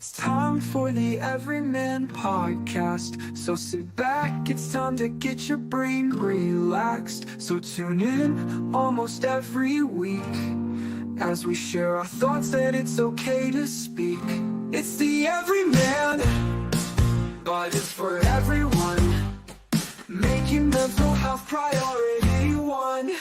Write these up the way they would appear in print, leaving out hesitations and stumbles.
It's time for the Everyman podcast. So sit back, it's time to get your brain relaxed. So tune in almost every week as we share our thoughts that it's okay to speak. It's the Everyman, but it's for everyone. Making mental health priority one.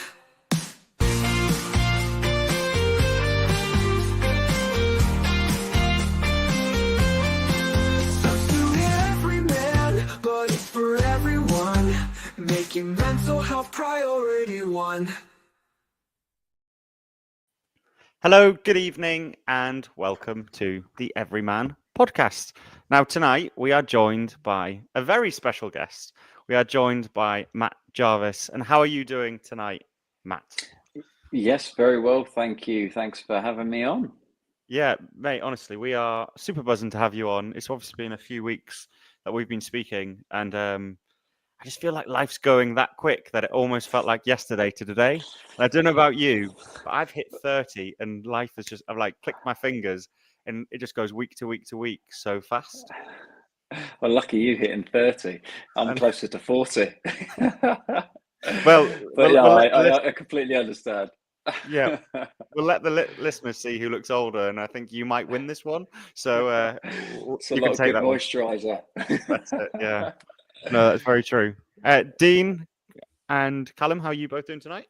But it's for everyone, making mental health priority one. Hello, good evening, and welcome to the Everyman podcast. Now, tonight we are joined by a very special guest. We are joined by Matt Jarvis. And how are you doing tonight, Matt? Yes, very well, thank you. Thanks for having me on. Yeah, mate, honestly, we are super buzzing to have you on. It's obviously been a few weeks that we've been speaking, and I just feel like life's going that quick that it almost felt like yesterday to today. And I don't know about you, but I've hit 30 and life has just, I've like clicked my fingers and it just goes week to week to week so fast. Well, lucky you hitting 30. I'm And, closer to 40. well, But we'll let I completely understand. Yeah, we'll let the listeners see who looks older, and I think you might win this one. So It's a you lot can of take good that one. moisturiser. That's it. Yeah, no, that's very true. Dean and Callum, how are you both doing tonight?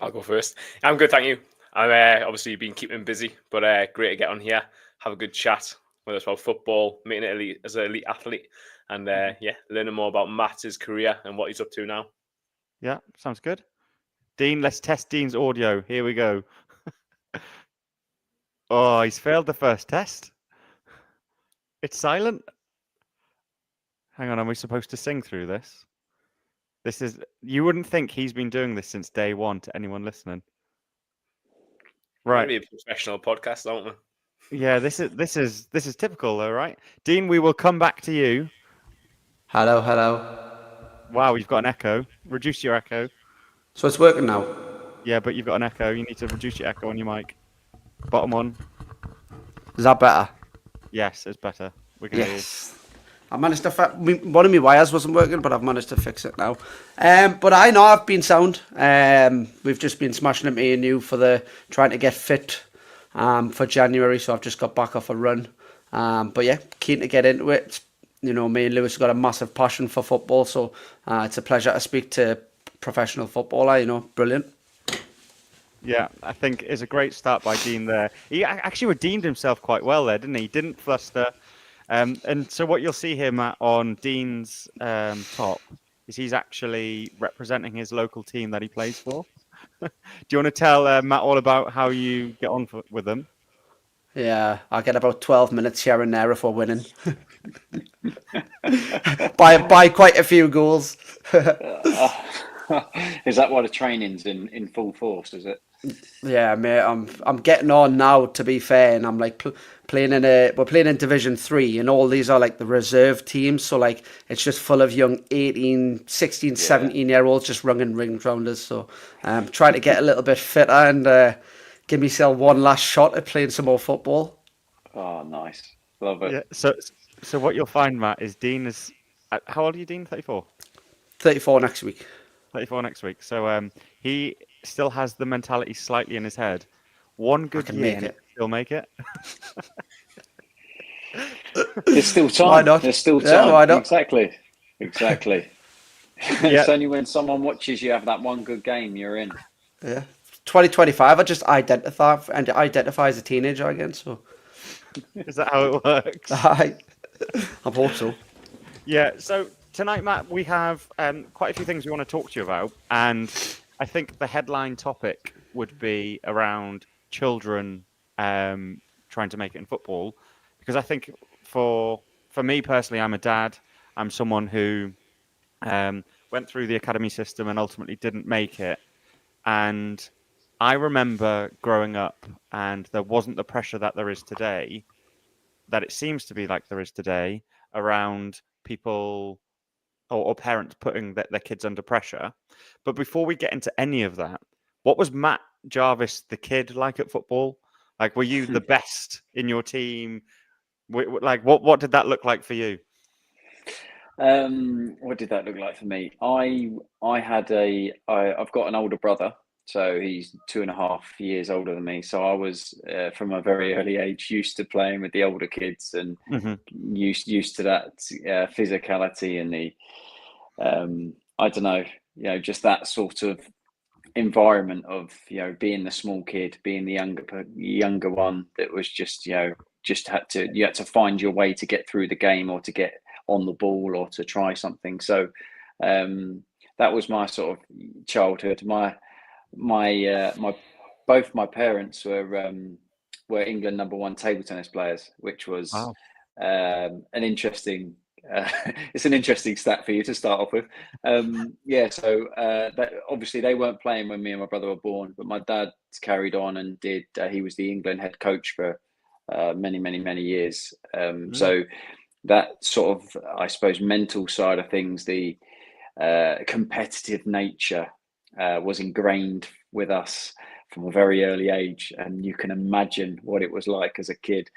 I'll go first. I'm good, thank you. I'm obviously been keeping busy, but great to get on here, have a good chat, whether it's about football, meeting as an elite athlete, and learning more about Matt's career and what he's up to now. Yeah, sounds good. Dean, let's test Dean's audio. Here we go. Oh, he's failed the first test. It's silent. Hang on, are we supposed to sing through this? You wouldn't think he's been doing this since day one to anyone listening. Right. Maybe a professional podcast, don't we? Yeah, this is typical though, right? Dean, we will come back to you. Hello. Wow, you've got an echo. Reduce your echo. So it's working now? Yeah, but you've got an echo. You need to reduce your echo on your mic. Bottom on. Is that better? Yes, it's better. We can hear you. Yes. I managed to one of my wires wasn't working, but I've managed to fix it now. But I know I've been sound. We've just been smashing it, me and you, trying to get fit for January. So I've just got back off a run. But yeah, keen to get into it. You know, me and Lewis have got a massive passion for football, so it's a pleasure to speak to a professional footballer. You know, brilliant. Yeah, I think it's a great start by Dean there. He actually redeemed himself quite well there, didn't he? He didn't fluster. And so what you'll see here, Matt, on Dean's top is he's actually representing his local team that he plays for. Do you want to tell Matt all about how you get on with them? Yeah, I get about 12 minutes here and there if we're winning. by quite a few goals. Is that why the training's in full force, is it? Yeah, mate, I'm getting on now, to be fair, and I'm like we're playing in Division 3, and all these are like the reserve teams, so like it's just full of young 18, 16, 17-year-olds just running rings round us, so I'm trying to get a little bit fitter and give myself one last shot at playing some more football. Oh, nice. Love it. Yeah, so what you'll find, Matt, is Dean is... how old are you, Dean? 34? 34 next week. 34 next week. So he still has the mentality slightly in his head. One good year, and he'll make it. There's still time. Why not? There's still time. Yeah, why not? Exactly. Yeah. It's only when someone watches you have that one good game you're in. Yeah. 2025, I just identify as a teenager again, so... Is that how it works? I hope so. Yeah, so tonight, Matt, we have quite a few things we want to talk to you about, and I think the headline topic would be around children trying to make it in football, because I think for me personally, I'm a dad. I'm someone who went through the academy system and ultimately didn't make it, and I remember growing up, and there wasn't the pressure that there is today, that it seems to be like there is today, around people or parents putting their kids under pressure. But before we get into any of that, what was Matt Jarvis, the kid, like at football? Like, were you the best in your team? Like, what did that look like for you? What did that look like for me? I've got an older brother, so he's 2.5 years older than me. So I was from a very early age used to playing with the older kids and used to that physicality and the I don't know, just that sort of environment of being the small kid, being the younger one that was just you had to find your way to get through the game or to get on the ball or to try something. So that was my sort of childhood. My both my parents were England #1 table tennis players, which was an interesting. It's an interesting stat for you to start off with. So obviously they weren't playing when me and my brother were born, but my dad carried on and did. He was the England head coach for many years. So that sort of, I suppose, mental side of things, the competitive nature was ingrained with us from a very early age, and you can imagine what it was like as a kid.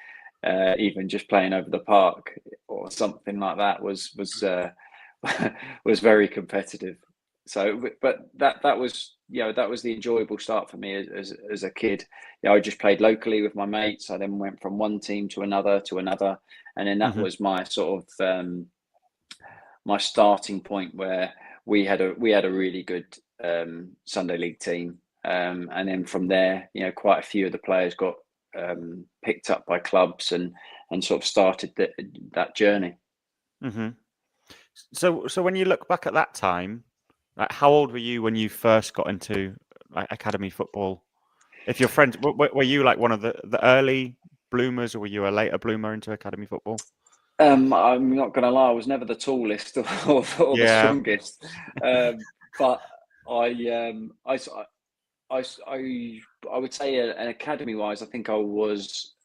Even just playing over the park or something like that was was very competitive. So, but that was that was the enjoyable start for me as a kid. I just played locally with my mates. I then went from one team to another, and then that was my sort of my starting point where we had a really good Sunday league team, and then from there, quite a few of the players got picked up by clubs and sort of started that journey. So when you look back at that time, like, how old were you when you first got into academy football? If your friends were you like one of the early bloomers, or were you a later bloomer into academy football? I'm not going to lie, I was never the tallest or the strongest, but I would say an academy wise, I think I was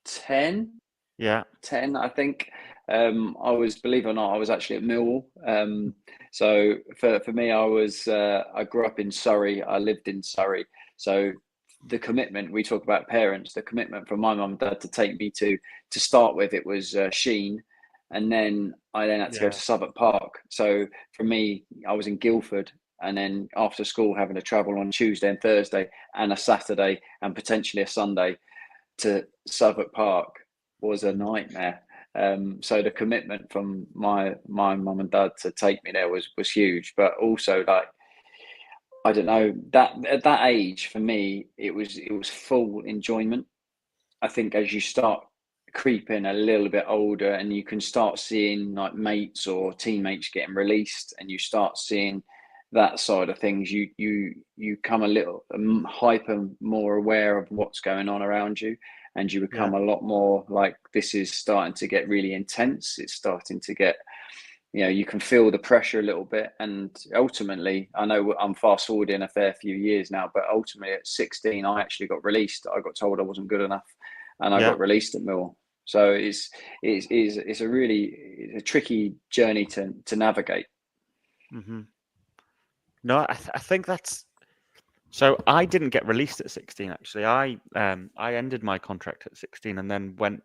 10. Yeah, 10, I think. I was, believe it or not, I was actually at Millwall. So for me, I grew up in Surrey. I lived in Surrey. So the commitment, we talk about parents, the commitment from my mum and dad to take me to start with, it was Sheen. And then I had to go to Southwark Park. So for me, I was in Guildford. And then after school, having to travel on Tuesday and Thursday and a Saturday and potentially a Sunday to Southwark Park was a nightmare. So the commitment from my mum and dad to take me there was huge. But also, like, I don't know, that at that age for me, it was full enjoyment. I think as you start creeping a little bit older and you can start seeing like mates or teammates getting released, and you start seeing that side of things, you come a little hyper more aware of what's going on around you, and you become a lot more like, this is starting to get really intense. It's starting to get, you can feel the pressure a little bit. And ultimately, I know I'm fast forwarding a fair few years now, but ultimately at 16, I actually got released. I got told I wasn't good enough, and I got released at Mill. So it's a really tricky journey to navigate. No, I think that's. So I didn't get released at 16. Actually, I ended my contract at 16 and then went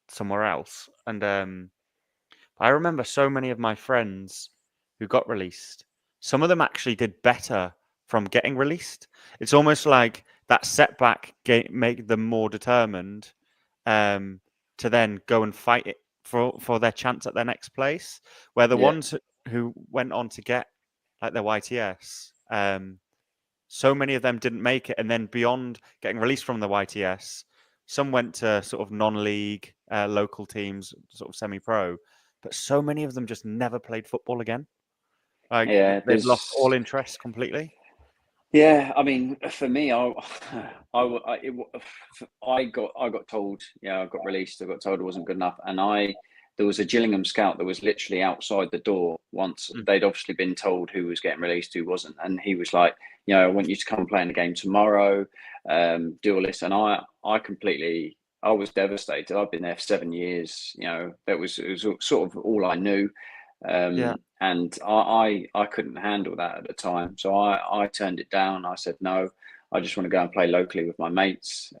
somewhere else. And I remember so many of my friends who got released. Some of them actually did better from getting released. It's almost like that setback made them more determined to then go and fight it for their chance at their next place. Where the ones who went on to get like their YTS, so many of them didn't make it. And then beyond getting released from the YTS, some went to sort of non-league local teams, sort of semi-pro. But so many of them just never played football again. Like, they've lost all interest completely. Yeah, I mean, for me, I got told, I got released. I got told I wasn't good enough, and there was a Gillingham scout that was literally outside the door once. They'd obviously been told who was getting released, who wasn't, and he was like, I want you to come play in the game tomorrow, do all this, and I was devastated. I've been there for 7 years. It was sort of all I knew. And I couldn't handle that at the time. So I turned it down. I said, no, I just want to go and play locally with my mates.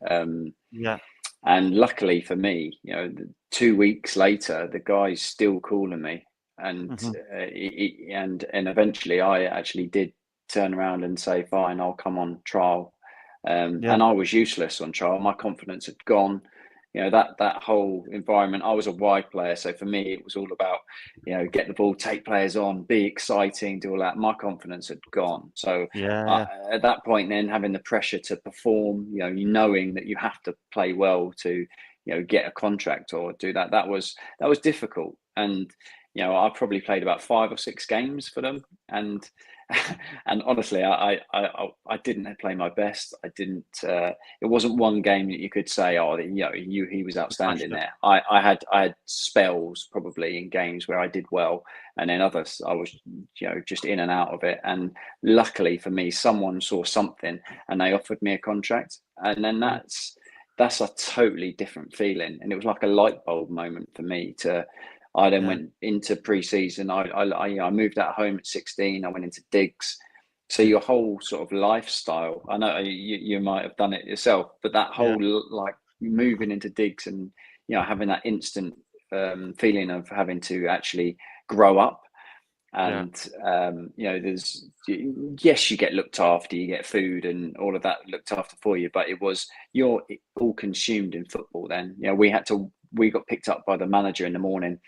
Yeah. And luckily for me, 2 weeks later, the guy's still calling me, and and eventually I actually did turn around and say, fine, I'll come on trial. And I was useless on trial. My confidence had gone. That whole environment. I was a wide player, so for me, it was all about, get the ball, take players on, be exciting, do all that. My confidence had gone. So at that point, then having the pressure to perform, knowing that you have to play well to, get a contract or do that. That was difficult. And I probably played about 5 or 6 games for them, and honestly, I didn't play my best. I didn't. It wasn't one game that you could say, oh, he was outstanding there. I had spells probably in games where I did well, and then others I was just in and out of it. And luckily for me, someone saw something and they offered me a contract, and then that's a totally different feeling. And it was like a light bulb moment for me I then went into pre-season. I moved out of home at 16. I went into digs. So your whole sort of lifestyle, I know you might have done it yourself, but that whole like moving into digs and, having that instant feeling of having to actually grow up. And, there's, yes, you get looked after, you get food and all of that looked after for you, but you're all consumed in football then. We got picked up by the manager in the morning.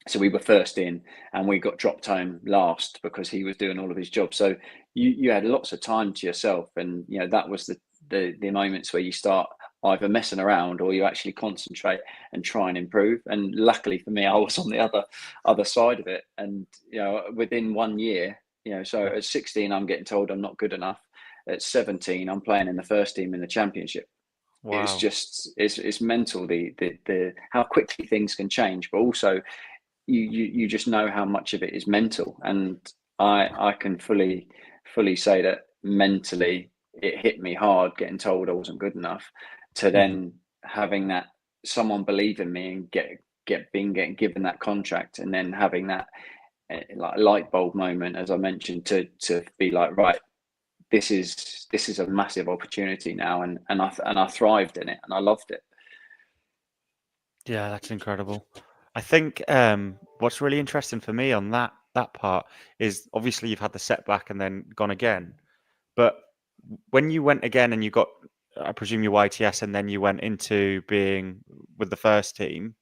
So we were first in, and we got dropped home last because he was doing all of his job. So you had lots of time to yourself, and that was the moments where you start either messing around or you actually concentrate and try and improve. And luckily for me, I was on the other side of it. And within 1 year, so at 16, I'm getting told I'm not good enough. At 17, I'm playing in the first team in the championship. Wow. It's mental the how quickly things can change, but also you just know how much of it is mental. And I can fully say that mentally it hit me hard getting told I wasn't good enough, to then having that someone believe in me and getting given that contract, and then having that like light bulb moment, as I mentioned, to be like, right, this is a massive opportunity now, and I thrived in it and I loved it. Yeah, that's incredible. I think what's really interesting for me on that part is obviously you've had the setback and then gone again, but when you went again and you got, I presume, your YTS, and then you went into being with the first team,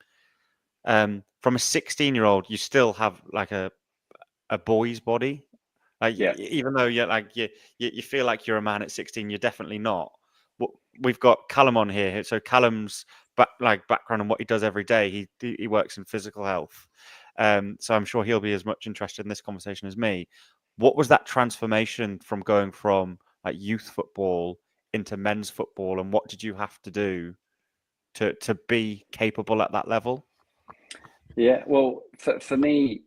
from a 16-year-old, you still have like a boy's body. Like, even though you feel like you're a man at 16, you're definitely not. We've got Callum on here, so Callum's background and what he does every day. He works in physical health, so I'm sure he'll be as much interested in this conversation as me. What was that transformation from going from like youth football into men's football, and what did you have to do to be capable at that level? Yeah, well, for me,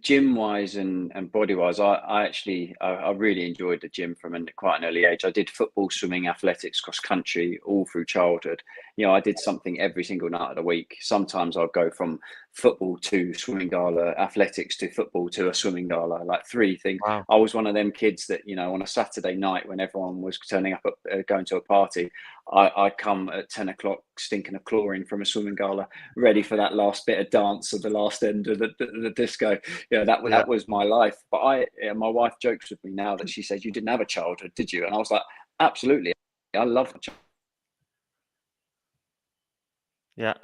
gym wise and body wise, I actually really enjoyed the gym from quite an early age. I did football, swimming, athletics, cross country all through childhood. I did something every single night of the week. Sometimes I'd go from football to swimming gala, athletics to football to a swimming gala, like 3 things. Wow. I was one of them kids that, on a Saturday night when everyone was turning up going to a party, I'd come at 10 o'clock stinking of chlorine from a swimming gala, ready for that last bit of dance at the last end of the disco. That was my life. But my wife jokes with me now that she says, "You didn't have a childhood, did you?" And I was like, absolutely. I love the childhood. Yeah.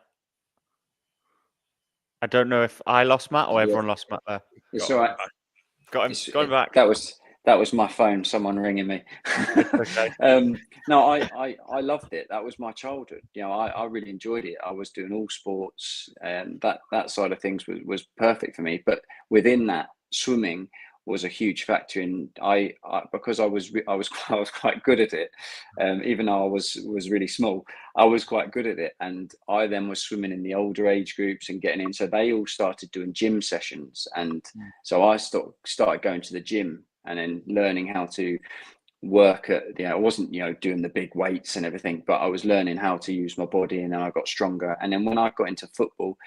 I don't know if I lost Matt or everyone lost Matt there. It's all right. Got him back. That was my phone, someone ringing me. Okay. No, I loved it. That was my childhood. I really enjoyed it. I was doing all sports, and that side of things was perfect for me. But within that, swimming was a huge factor in because I was quite good at it. Even though I was really small, I was quite good at it, and I then was swimming in the older age groups and getting in. So they all started doing gym sessions, and so I started going to the gym and then learning how to work at. I wasn't doing the big weights and everything, but I was learning how to use my body, and then I got stronger. And then when I got into football.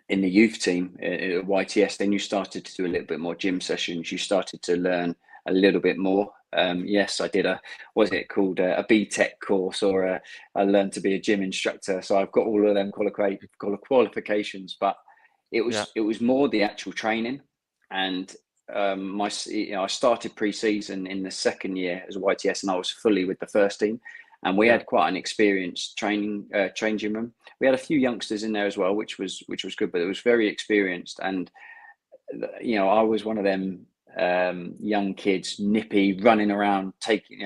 In the youth team at YTS, then you started to do a little bit more gym sessions. You started to learn a little bit more. Yes, I did a BTEC course, or I learned to be a gym instructor. So I've got all of them qualifications, but it was more the actual training. And I started pre-season in the second year as a YTS, and I was fully with the first team. And we had quite an experienced changing room. We had a few youngsters in there as well, which was good, but it was very experienced. And I was one of them young kids, nippy, running around,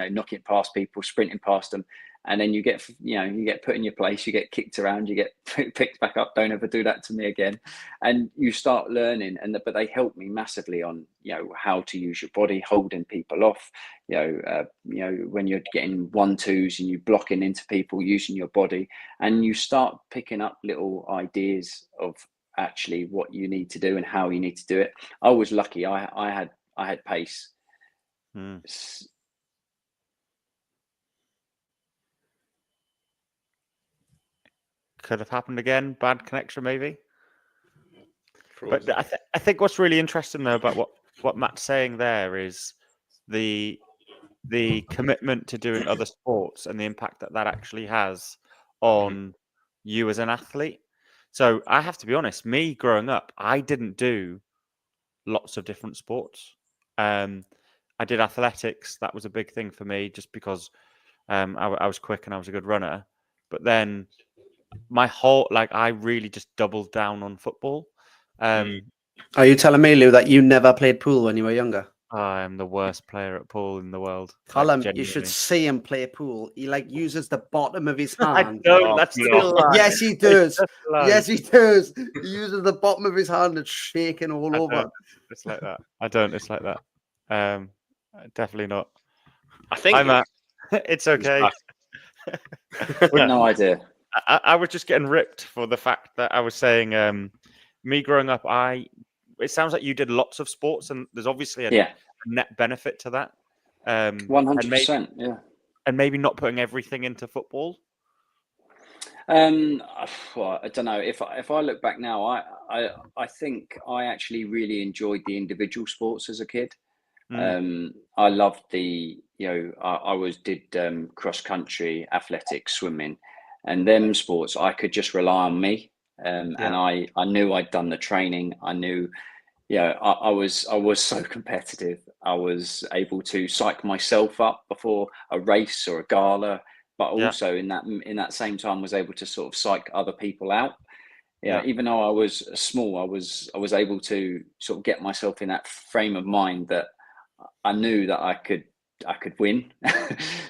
knocking past people, sprinting past them, and then you get put in your place, you get kicked around, you get picked back up. Don't ever do that to me again. And you start learning, but they helped me massively on how to use your body, holding people off. When you're getting 1-2s and you blocking into people, using your body, and you start picking up little ideas of actually what you need to do and how you need to do it. I was lucky. I had pace. Could have happened again. Bad connection, maybe. But I think what's really interesting though about what Matt's saying there is the commitment to doing other sports and the impact that actually has on you as an athlete. So I have to be honest, me growing up, I didn't do lots of different sports. I did athletics. That was a big thing for me just because I was quick and I was a good runner. But then I really just doubled down on football. Are you telling me, Lou, that you never played pool when you were younger? I am the worst player at pool in the world. Callum, you should see him play pool. He uses the bottom of his hand. I don't. That's still yes, he does. Yes, he does. He uses the bottom of his hand and shaking all over. It's like that. I don't. It's like that. Definitely not. I think it's okay. No idea. I was just getting ripped for the fact that I was saying, me growing up, it sounds like you did lots of sports, and there's obviously a net benefit to that. 100%, yeah. And maybe not putting everything into football. Well, I don't know. If I look back now, I think I actually really enjoyed the individual sports as a kid. I loved I did cross country, athletics, swimming, and them sports. I could just rely on me, and I knew I'd done the training. I knew, I was so competitive. I was able to psych myself up before a race or a gala, but also in that same time was able to sort of psych other people out. Even though I was small, I was able to sort of get myself in that frame of mind that I knew that I could win.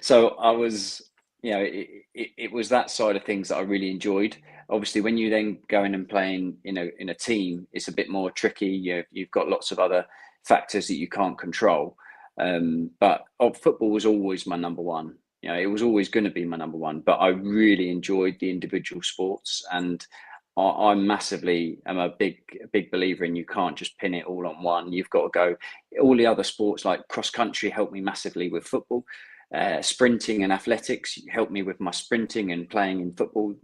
So I was, it was that side of things that I really enjoyed. Obviously, when you then go in and playing, in a team, it's a bit more tricky. You've got lots of other factors that you can't control. But football was always my number one. It was always going to be my number one. But I really enjoyed the individual sports, and I massively am a big believer in you can't just pin it all on one. You've got to go. All the other sports like cross country helped me massively with football. Sprinting and athletics helped me with my sprinting and playing in football.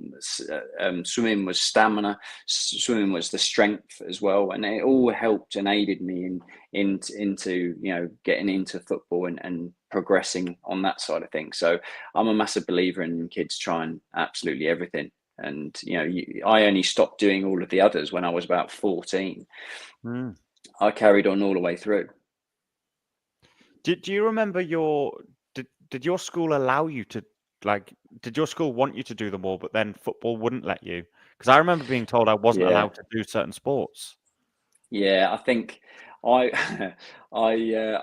Swimming was stamina. Swimming was the strength as well, and it all helped and aided me into getting into football and progressing on that side of things. So I'm a massive believer in kids trying absolutely everything. And I only stopped doing all of the others when I was about 14. I carried on all the way through. Do you remember did your school allow you to, did your school want you to do them all, but then football wouldn't let you? Because I remember being told I wasn't allowed to do certain sports. Yeah, I think I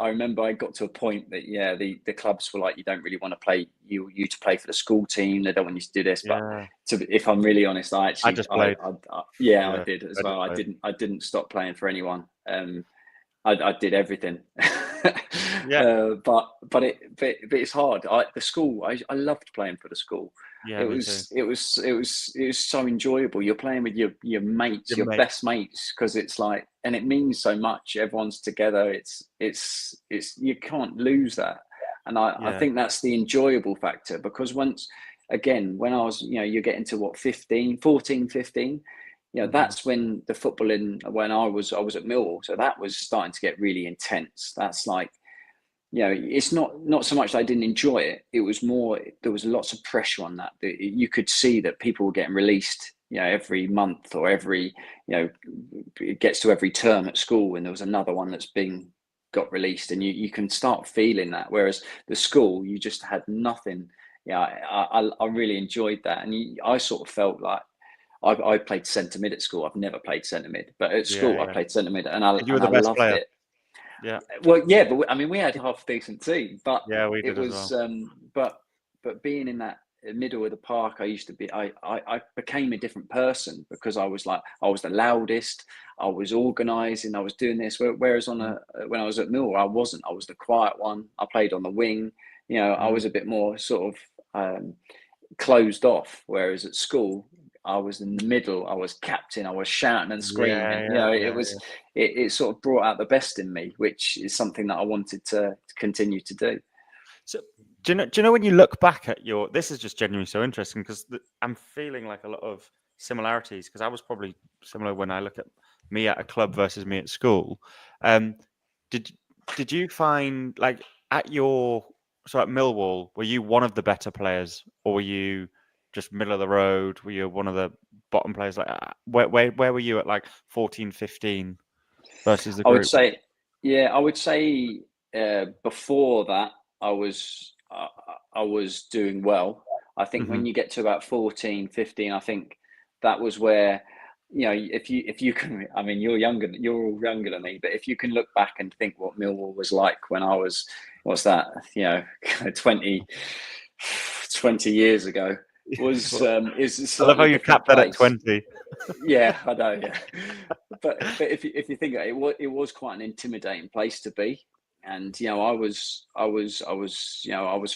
remember I got to a point that the clubs were like, you don't really want to play you to play for the school team. They don't want you to do this. But if I'm really honest, I just played. I did as well. I didn't stop playing for anyone. I did everything. But it's hard. The school, I loved playing for the school. It was so enjoyable. You're playing with your mates, your best mates, because it's like, and it means so much. Everyone's together. It's you can't lose that. And I think that's the enjoyable factor, because once again, when I was, you're getting to what, 14, 15, that's when the footballing, when I was at Millwall, so that was starting to get really intense. That's like, it's not so much that I didn't enjoy it. It was more, there was lots of pressure on that. You could see that people were getting released, every month or every, it gets to every term at school, and there was another one that's got released, and you can start feeling that. Whereas the school, you just had nothing. I really enjoyed that, and I sort of felt like I played centre mid at school. I've never played centre mid, but at school I played centre mid, and I You were the best loved player. it. Yeah. Well, yeah, but I mean, we had half a decent team, but Yeah, we it did as was, well. but being in that middle of the park, I became a different person, because I was the loudest, I was organising, I was doing this. Whereas when I was at Millwall, I wasn't. I was the quiet one. I played on the wing. I was a bit more sort of closed off. Whereas at school, I was in the middle. I was captain. I was shouting and screaming. It sort of brought out the best in me, which is something that I wanted to continue to do. So do you know when you look back at this is just genuinely so interesting, because I'm feeling like a lot of similarities, because I was probably similar when I look at me at a club versus me at school. Did you find, like, at Millwall, were you one of the better players, or were you just middle of the road? Were you one of the bottom players? Like, where were you at, like, 14, 15 versus the I would group? say, I would say before that, I was doing well. I think when you get to about 14, 15, I think that was where, if you can, I mean, you're all younger than me, but if you can look back and think what Millwall was like when I was, what's that, 20 years ago, was is a I love how slightly you different capped that at place. 20. Yeah, I know. Yeah, but if you think about it, it was quite an intimidating place to be. And I was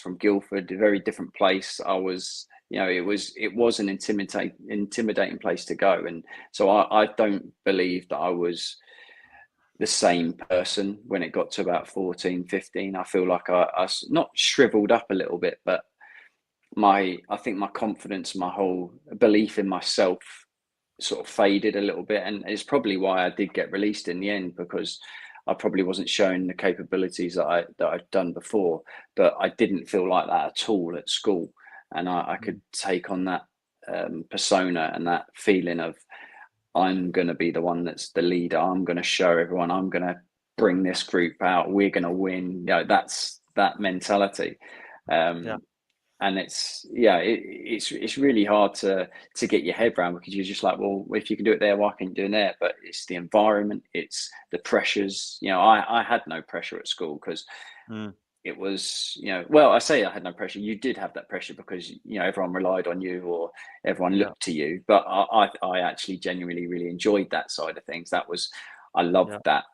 from Guildford, a very different place. I was, it was an intimidating place to go. And so I don't believe that I was the same person when it got to about 14, 15. I feel like I not shriveled up a little bit, but I think my confidence, my whole belief in myself sort of faded a little bit. And it's probably why I did get released in the end, because I probably wasn't showing the capabilities that I'd done before. But I didn't feel like that at all at school, and I could take on that persona and that feeling of, I'm going to be the one that's the leader. I'm going to show everyone. I'm going to bring this group out. We're going to win. That's that mentality. And it's really hard to get your head around, because you're just like, well, if you can do it there, why can't you do it there? But it's the environment, it's the pressures. I had no pressure at school, because it was, well, I say I had no pressure. You did have that pressure, because everyone relied on you, or everyone looked to you. But I actually genuinely really enjoyed that side of things. I loved that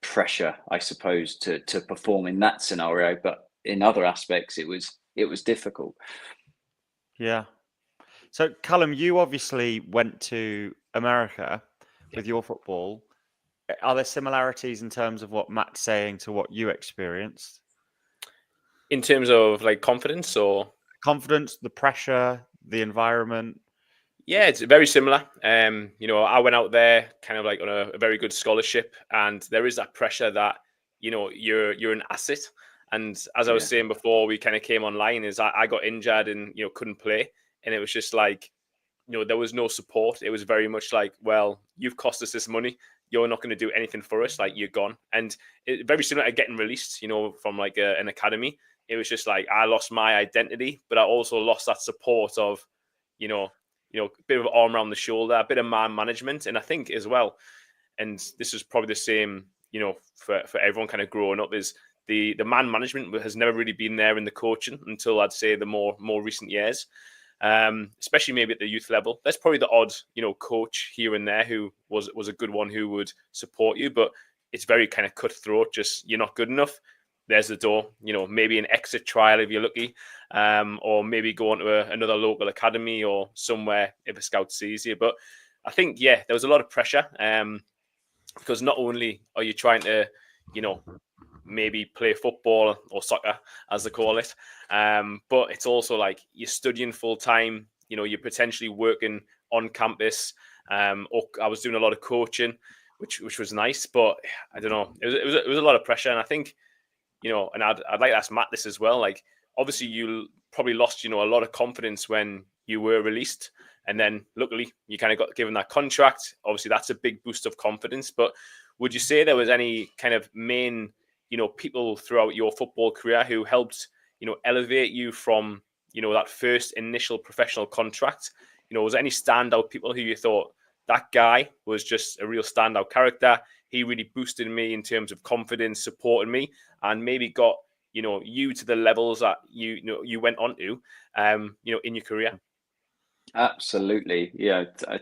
pressure, I suppose, to perform in that scenario. But in other aspects, it was difficult. Yeah. So, Callum, you obviously went to America with your football. Are there similarities in terms of what Matt's saying to what you experienced? In terms of like confidence or confidence, the pressure, the environment? Yeah, it's very similar. I went out there kind of like on a very good scholarship, and there is that pressure that you're an asset. And as I was saying before, we kind of came online, is I got injured and couldn't play, and it was just like there was no support. It was very much like, well, you've cost us this money. You're not going to do anything for us. Like, you're gone. And very similar to getting released, from like an academy. It was just like I lost my identity, but I also lost that support of, a bit of arm around the shoulder, a bit of man management. And I think as well, and this is probably the same, for everyone kind of growing up, is the man management has never really been there in the coaching until I'd say the more recent years. Especially maybe at the youth level. There's probably the odd, coach here and there who was a good one who would support you, but it's very kind of cutthroat. Just, you're not good enough. There's the door. Maybe an exit trial if you're lucky, or maybe go on to another local academy or somewhere if a scout sees you. But I think, there was a lot of pressure, because not only are you trying to, maybe play football or soccer, as they call it, but it's also like you're studying full time. You're potentially working on campus. Or I was doing a lot of coaching, which was nice, but I don't know. It was a lot of pressure, and I think and I'd like to ask Matt this as well. Like, obviously, you probably lost, a lot of confidence when you were released, and then luckily you kind of got given that contract. Obviously, that's a big boost of confidence. But would you say there was any kind of main, people throughout your football career who helped, elevate you from, that first initial professional contract? Was there any standout people who you thought that guy was just a real standout character? He really boosted me in terms of confidence, supported me, and maybe got you to the levels that you went on to, in your career. Absolutely, yeah. I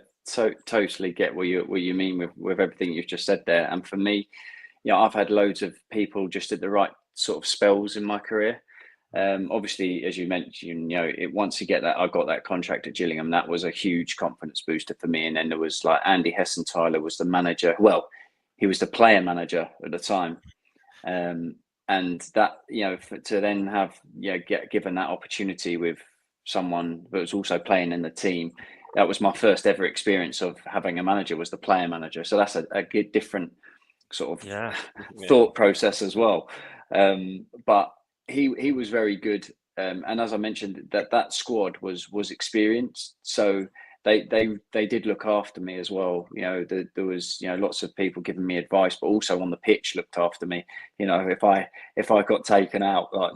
totally get what you mean with everything you've just said there. And for me, I've had loads of people just at the right sort of spells in my career. Obviously, as you mentioned, once you get that, I got that contract at Gillingham. That was a huge confidence booster for me. And then there was like Andy Hessenthaler was the manager. Well, he was the player manager at the time. And that, to then have, get given that opportunity with someone that was also playing in the team, that was my first ever experience of having a manager, was the player manager. So that's a good different sort of thought process as well. But he was very good. And as I mentioned, that squad was experienced. So they did look after me as well. There was lots of people giving me advice, but also on the pitch looked after me. If I got taken out, like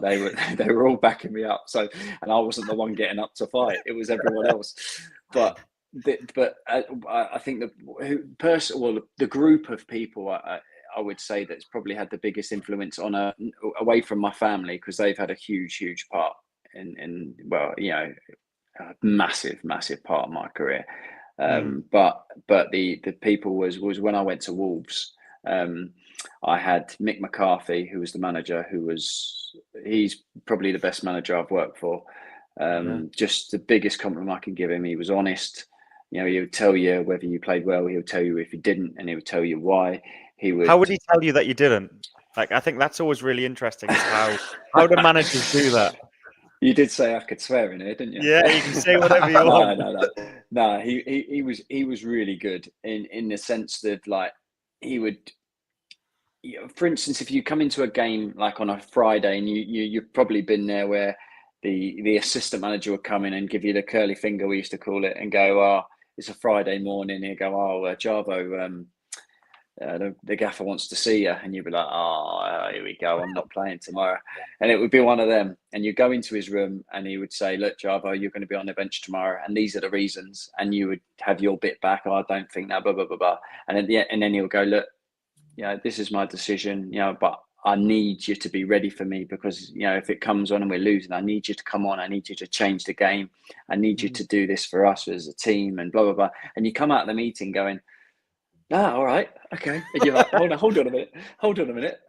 they were all backing me up. So, and I wasn't the one getting up to fight; it was everyone else. But I think the group of people I would say that's probably had the biggest influence on away from my family, because they've had a huge part in a massive part of my career. But the people was when I went to Wolves. I had Mick McCarthy, who was the manager, he's probably the best manager I've worked for. Just the biggest compliment I can give him. He was honest. He would tell you whether you played well. He would tell you if you didn't, and he would tell you why. How would he tell you that you didn't? Like, I think that's always really interesting. Is how do managers do that? You did say I could swear in here, didn't you? Yeah, you can say whatever you want. No. He was really good in the sense that, like, he would. For instance, if you come into a game like on a Friday, and you've probably been there, where the assistant manager would come in and give you the curly finger, we used to call it, and go, "Oh, it's a Friday morning." He'd go, "Oh, Jarvo, the gaffer wants to see you," and you'd be like, "Oh, here we go, I'm not playing tomorrow." And it would be one of them, and you go into his room and he would say, "Look, Jarvo, you're going to be on the bench tomorrow, and these are the reasons," and you would have your bit back. "Oh, I don't think that, blah blah blah blah," and then he'll go, "Look, this is my decision, but I need you to be ready for me, because if it comes on and we're losing, I need you to come on. I need you to change the game. I need you to do this for us as a team," and blah blah blah. And you come out of the meeting going, "All right, okay." And you're like, hold on a minute.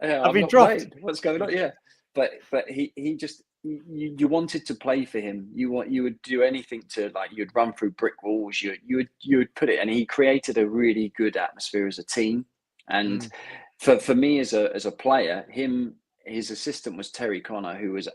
I've I'm been not dropped. playing. What's going on? Yeah, but he just, you wanted to play for him. You would do anything to, like, you'd run through brick walls. You would put it, and he created a really good atmosphere as a team. And for me as a player, his assistant was Terry Connor, who was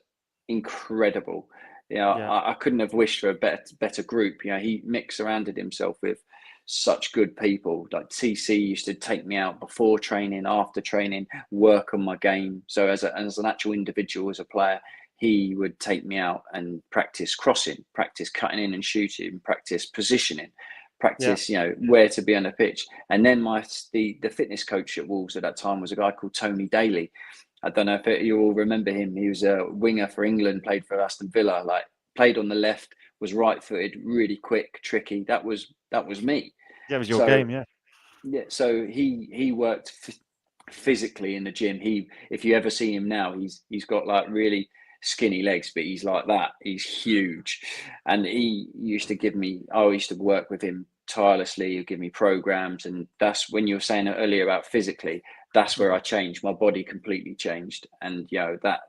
incredible. I couldn't have wished for a better group. Mick surrounded himself with such good people. Like TC used to take me out before training, after training, work on my game. So as an actual individual, as a player, he would take me out and practice crossing, practice cutting in and shooting, practice positioning, practice where to be on the pitch. And then the fitness coach at Wolves at that time was a guy called Tony Daly. I don't know if you all remember him. He was a winger for England, played for Aston Villa, like played on the left, was right-footed, really quick, tricky. That was me. Yeah, it was your game, yeah. Yeah, so he worked physically in the gym. If you ever see him now, he's got like really skinny legs, but he's like that. He's huge, and he used to give me. I used to work with him tirelessly. He'd give me programs, and that's when you were saying earlier about physically. That's where I changed. My body completely changed, and that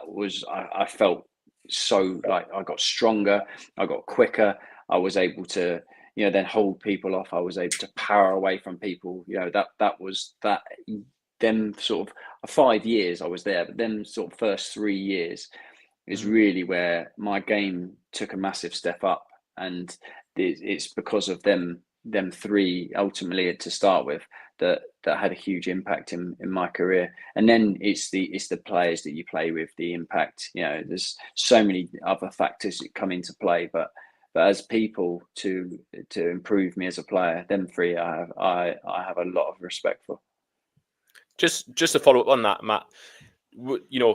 was I felt so, like, I got stronger, I got quicker, I was able to then hold people off, I was able to power away from people. That was them sort of 5 years I was there, but them sort of first 3 years is really where my game took a massive step up, and it's because of them three ultimately to start with that had a huge impact in my career. And then it's the players that you play with, the impact. There's so many other factors that come into play, but as people to improve me as a player, them three I have a lot of respect for. Just to follow up on that, Matt,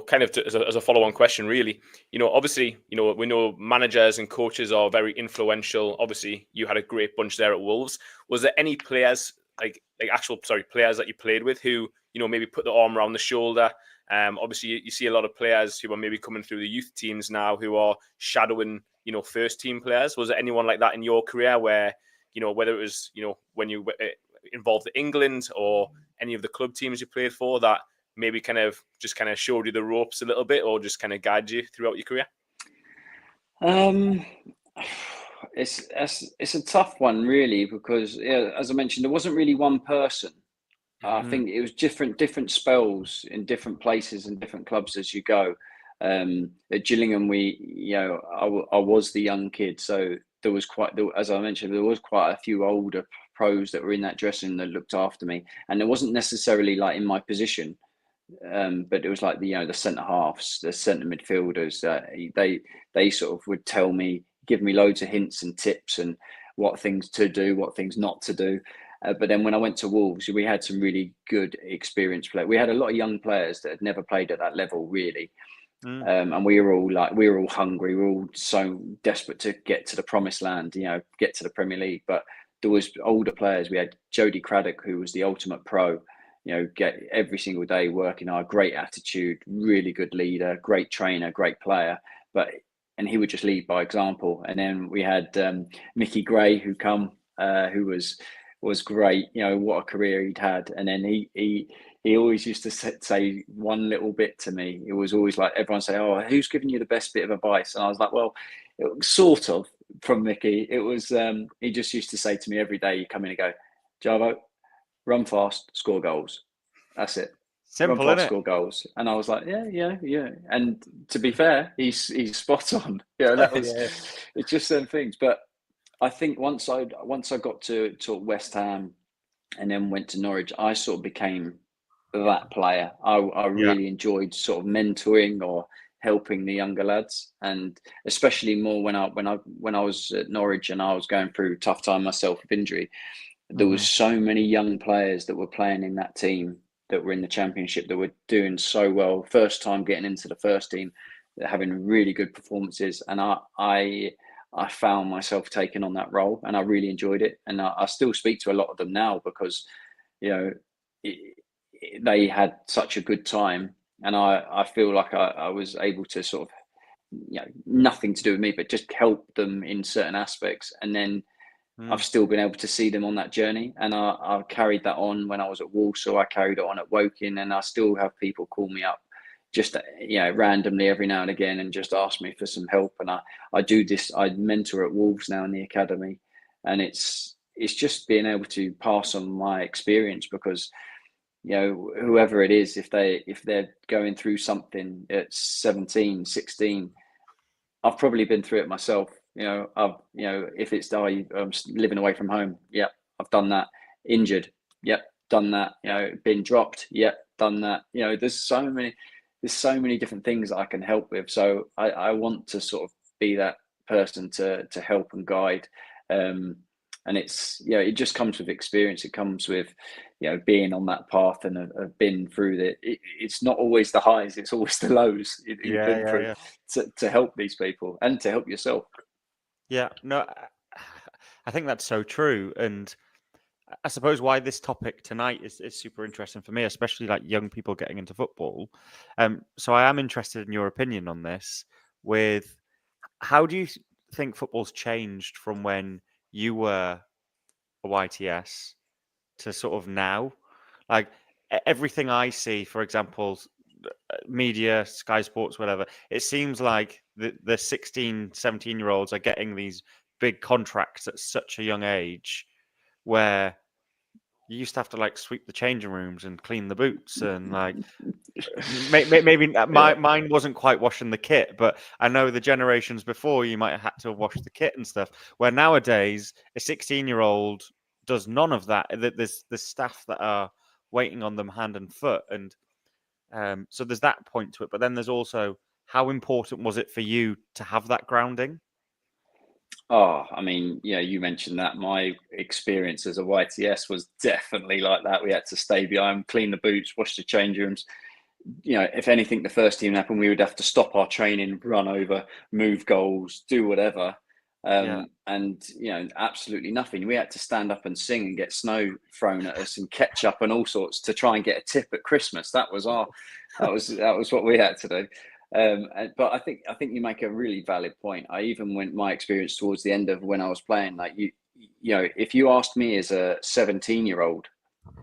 kind of as a follow-on question, really, obviously, we know managers and coaches are very influential. Obviously, you had a great bunch there at Wolves. Was there any players, players that you played with who, maybe put the arm around the shoulder? Obviously, you see a lot of players who are maybe coming through the youth teams now who are shadowing, first team players. Was there anyone like that in your career where, whether it was, when you were involved in England or any of the club teams you played for, that maybe kind of showed you the ropes a little bit, or just kind of guide you throughout your career? It's a tough one, really, because as I mentioned, there wasn't really one person. I think it was different spells in different places and different clubs as you go. At Gillingham, I was the young kid, so there was as I mentioned, there was quite a few older pros that were in that dressing room that looked after me, and it wasn't necessarily like in my position, but it was like the centre halves, the centre midfielders. They sort of would tell me, give me loads of hints and tips and what things to do, what things not to do. But then when I went to Wolves, we had some really good experienced players. We had a lot of young players that had never played at that level, really. And we were all hungry. We were all so desperate to get to the promised land, get to the Premier League. But there was older players. We had Jody Craddock, who was the ultimate pro, get every single day working hard, great attitude, really good leader, great trainer, great player. And he would just lead by example. And then we had Mickey Gray, who was great. What a career he'd had. And then he always used to say one little bit to me. It was always like everyone say, "Oh, who's giving you the best bit of advice?" And I was like, "Well, sort of from Mickey." It was he just used to say to me every day, you come in and go, "Jarvo, run fast, score goals. That's it. Simple, run fast, isn't it? score goals." And I was like, yeah. And to be fair, he's spot on. That was it's just certain things. But I think once I got to West Ham and then went to Norwich, I sort of became that player. I really enjoyed sort of mentoring or helping the younger lads, and especially more when I was at Norwich and I was going through a tough time myself with injury. There was so many young players that were playing in that team that were in the Championship that were doing so well, first time getting into the first team, having really good performances, and I found myself taking on that role, and I really enjoyed it. And I still speak to a lot of them now because, they had such a good time, and I feel like I was able to sort of, nothing to do with me, but just help them in certain aspects. And then I've still been able to see them on that journey, and I carried that on when I was at Walsall. I carried it on at Woking, and I still have people call me up just randomly every now and again and just ask me for some help. And I do this. I mentor at Wolves now in the academy, and it's just being able to pass on my experience, because whoever it is, if they're going through something at 17, 16, I've probably been through it myself. If it's I'm living away from home, I've done that. Injured, done that. Been dropped, done that. There's so many different things that I can help with. So I want to sort of be that person to help and guide. And it just comes with experience. It comes with, being on that path and have been through it's not always the highs, it's always the lows you've been through to help these people and to help yourself. Yeah, no, I think that's so true. And I suppose why this topic tonight is super interesting for me, especially like young people getting into football. So I am interested in your opinion on this. With how do you think football's changed from when you were a YTS to sort of now? Like everything I see, for example, media, Sky Sports, whatever, it seems like the 16, 17-year-olds are getting these big contracts at such a young age, where you used to have to like sweep the changing rooms and clean the boots, and like maybe mine wasn't quite washing the kit, but I know the generations before you might have had to wash the kit and stuff. Where nowadays a 16-year-old does none of that. There's staff that are waiting on them hand and foot, and so there's that point to it. But then there's also, how important was it for you to have that grounding? Oh, I mean, you mentioned that. My experience as a YTS was definitely like that. We had to stay behind, clean the boots, wash the change rooms. If anything, the first team happened, we would have to stop our training, run over, move goals, do whatever. And absolutely nothing. We had to stand up and sing and get snow thrown at us and ketchup and all sorts to try and get a tip at Christmas. That was what we had to do. But I think you make a really valid point. I even went my experience towards the end of when I was playing, like if you asked me as a 17-year-old,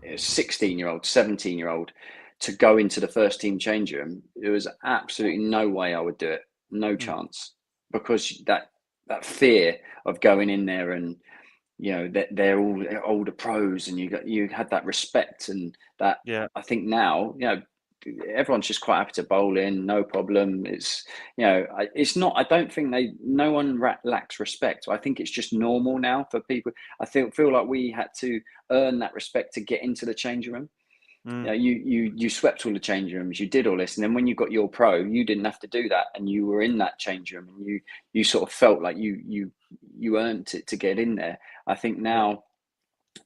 16-year-old, 17-year-old to go into the first team change room, there was absolutely no way I would do it. No chance, because that fear of going in there and that they're all older pros and you had that respect and that. I think now everyone's just quite happy to bowl in, no problem. It's it's not. I don't think no one lacks respect. I think it's just normal now for people. I feel like we had to earn that respect to get into the changing room. You swept all the change rooms, you did all this, and then when you got your pro, you didn't have to do that, and you were in that change room, and you sort of felt like you earned it to get in there. I think now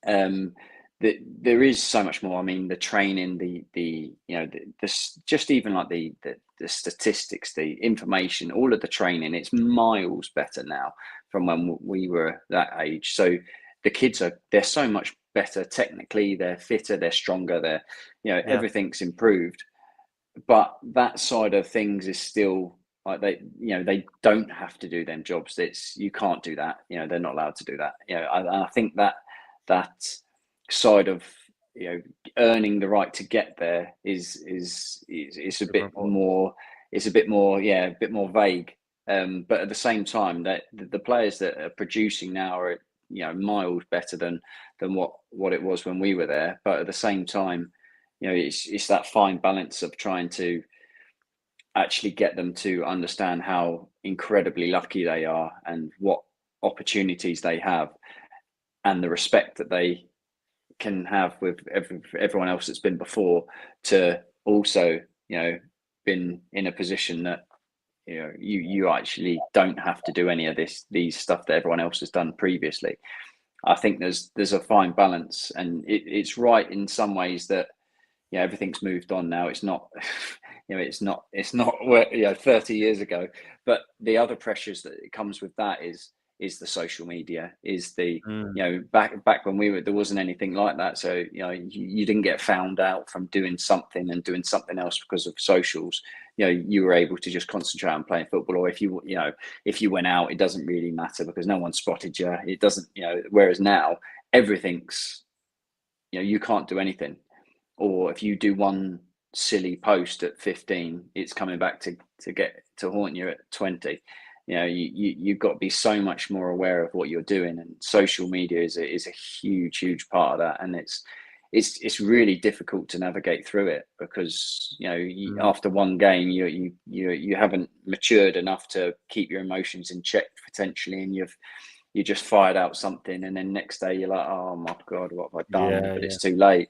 that there is so much more. I mean, the training, the just even like the statistics, the information, all of the training, it's miles better now from when we were that age. So the kids they're so much better technically, they're fitter, they're stronger, everything's improved. But that side of things is still like they don't have to do them jobs. You can't do that. They're not allowed to do that. I think that side of earning the right to get there is a bit more. It's a bit more vague. But at the same time, that the players that are producing now are miles better than what it was when we were there. But at the same time, it's that fine balance of trying to actually get them to understand how incredibly lucky they are and what opportunities they have and the respect that they can have with everyone else that's been before, to also been in a position that you actually don't have to do any of these stuff that everyone else has done previously. I think there's a fine balance, and it's right in some ways that everything's moved on now. It's not it's not 30 years ago, but the other pressures that it comes with that is the social media, is the back when there wasn't anything like that. So you didn't get found out from doing something and doing something else because of socials. You were able to just concentrate on playing football, or if you went out, it doesn't really matter because no one spotted you. It doesn't, whereas now everything's, you can't do anything. Or if you do one silly post at 15, it's coming back to haunt you at 20. You've got to be so much more aware of what you're doing, and social media is a huge part of that. And it's really difficult to navigate through it because after one game you haven't matured enough to keep your emotions in check potentially, and you just fired out something, and then next day you're like, oh my god, what have I done? But it's too late.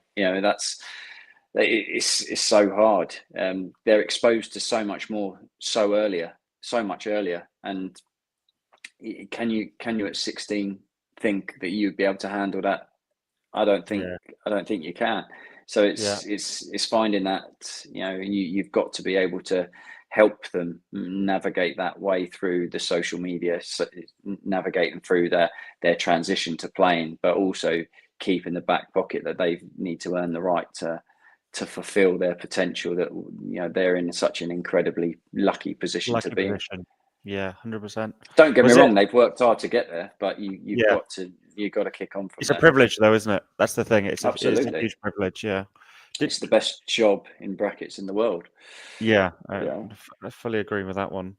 It's so hard. They're exposed to so much more so much earlier. And can you at 16 think that you'd be able to handle that? I don't think you can. So it's finding that you've got to be able to help them navigate that way through the social media, navigate them through their transition to playing, but also keep in the back pocket that they need to earn the right to fulfill their potential, that they're in such an incredibly lucky position to be in. Yeah, 100%. Don't get me wrong, they've worked hard to get there, but you've got to kick on from it's there. A privilege though, isn't it? That's the thing. It's Absolutely. a huge privilege. It's the best job in brackets in the world. I fully agree with that one.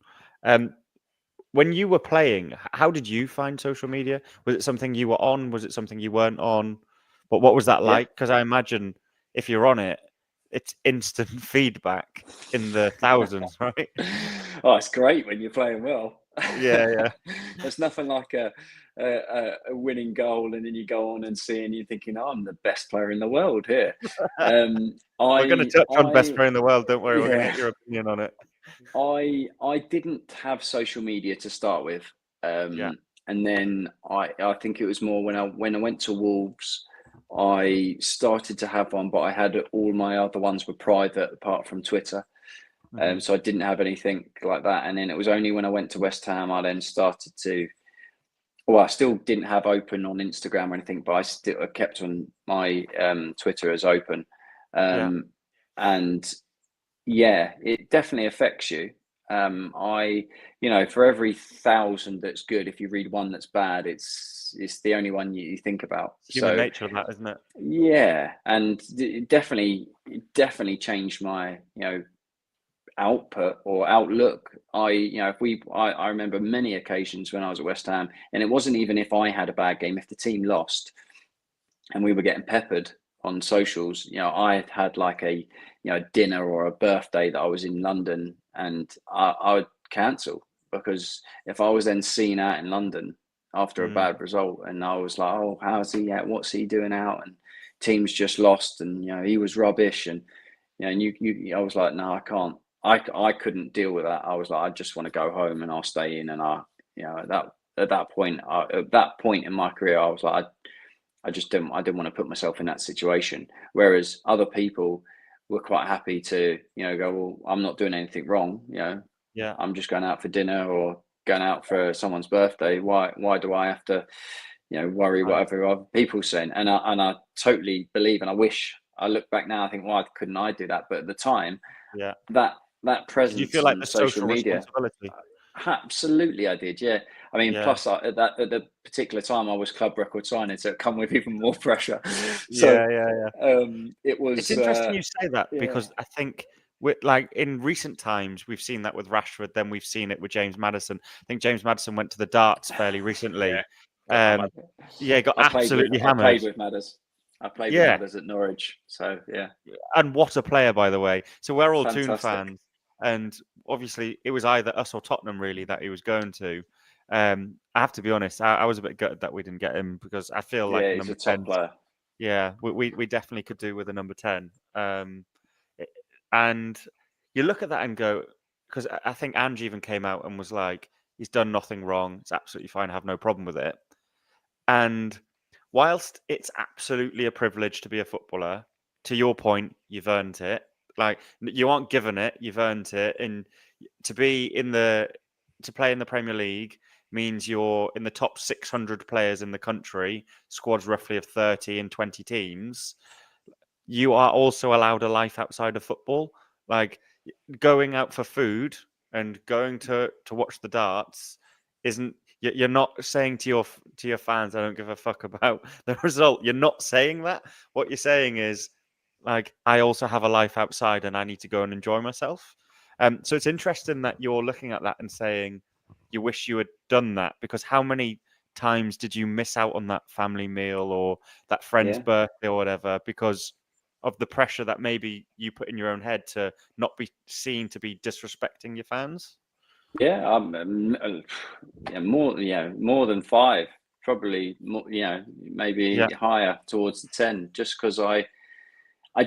When you were playing, how did you find social media? Was it something you were on? Was it something you weren't on? But what was that like? Because I imagine if you're on it, it's instant feedback in the thousands, right? Oh, it's great when you're playing well. Yeah. There's nothing like a winning goal, and then you go on and see, and you're thinking, oh, I'm the best player in the world here. We're going to touch on best player in the world, don't worry. We're going to get your opinion on it. I didn't have social media to start with, and then I think it was more when I went to Wolves, I started to have one, but I had all my other ones were private apart from Twitter. So I didn't have anything like that. And then it was only when I went to West Ham, I then started to, well, I still didn't have open on Instagram or anything, but I kept on my Twitter as open. And yeah, it definitely affects you. For every 1,000 that's good, if you read one that's bad, it's the only one you think about. Human nature of that, isn't it? Yeah, and it definitely changed my output or outlook. I remember many occasions when I was at West Ham, and it wasn't even if I had a bad game. If the team lost and we were getting peppered on socials, I had like a dinner or a birthday that I was in London, and I would cancel, because if I was then seen out in London after a bad result, and I was like, oh, how's he at? What's he doing out? And team's just lost, and he was rubbish, and I was like, no, I can't. I couldn't deal with that. I was like, I just want to go home, and I'll stay in. And at that point in my career, I was like, I didn't want to put myself in that situation. Whereas other people were quite happy to, go, well, I'm not doing anything wrong. I'm just going out for dinner or going out for someone's birthday. Why do I have to, worry whatever other people saying? And I totally believe, and I wish, I look back now, I think, why couldn't I do that? But at the time, that presence, did you feel like on the social media, responsibility? Absolutely, I did. Yeah, I mean, plus at the particular time, I was club record signing, so it come with even more pressure. So, it was. It's interesting you say that, because I think like in recent times we've seen that with Rashford, then we've seen it with James Maddison. I think James Maddison went to the darts fairly recently. Got absolutely hammered. I played with Madders. I played with Madders at Norwich. So yeah. And what a player, by the way. So we're all Toon Fantastic. fans, and obviously it was either us or Tottenham really that he was going to. I have to be honest, I was a bit gutted that we didn't get him, because I feel like he's number a top 10 player. Yeah, we definitely could do with a number 10. And you look at that and go, because I think Ange even came out and was like, he's done nothing wrong. It's absolutely fine. I have no problem with it. And whilst it's absolutely a privilege to be a footballer, to your point, you've earned it. Like, you aren't given it, you've earned it. And to play in the Premier League means you're in the top 600 players in the country, squads roughly of 30 and 20 teams. You are also allowed a life outside of football. Like, going out for food and going to watch the darts isn't. You're not saying to your fans, I don't give a fuck about the result. You're not saying that. What you're saying is, like, I also have a life outside and I need to go and enjoy myself. So it's interesting that you're looking at that and saying you wish you had done that, because how many times did you miss out on that family meal or that friend's birthday or whatever because of the pressure that maybe you put in your own head to not be seen to be disrespecting your fans? Yeah, more than 5, probably more, maybe higher towards the 10, just because I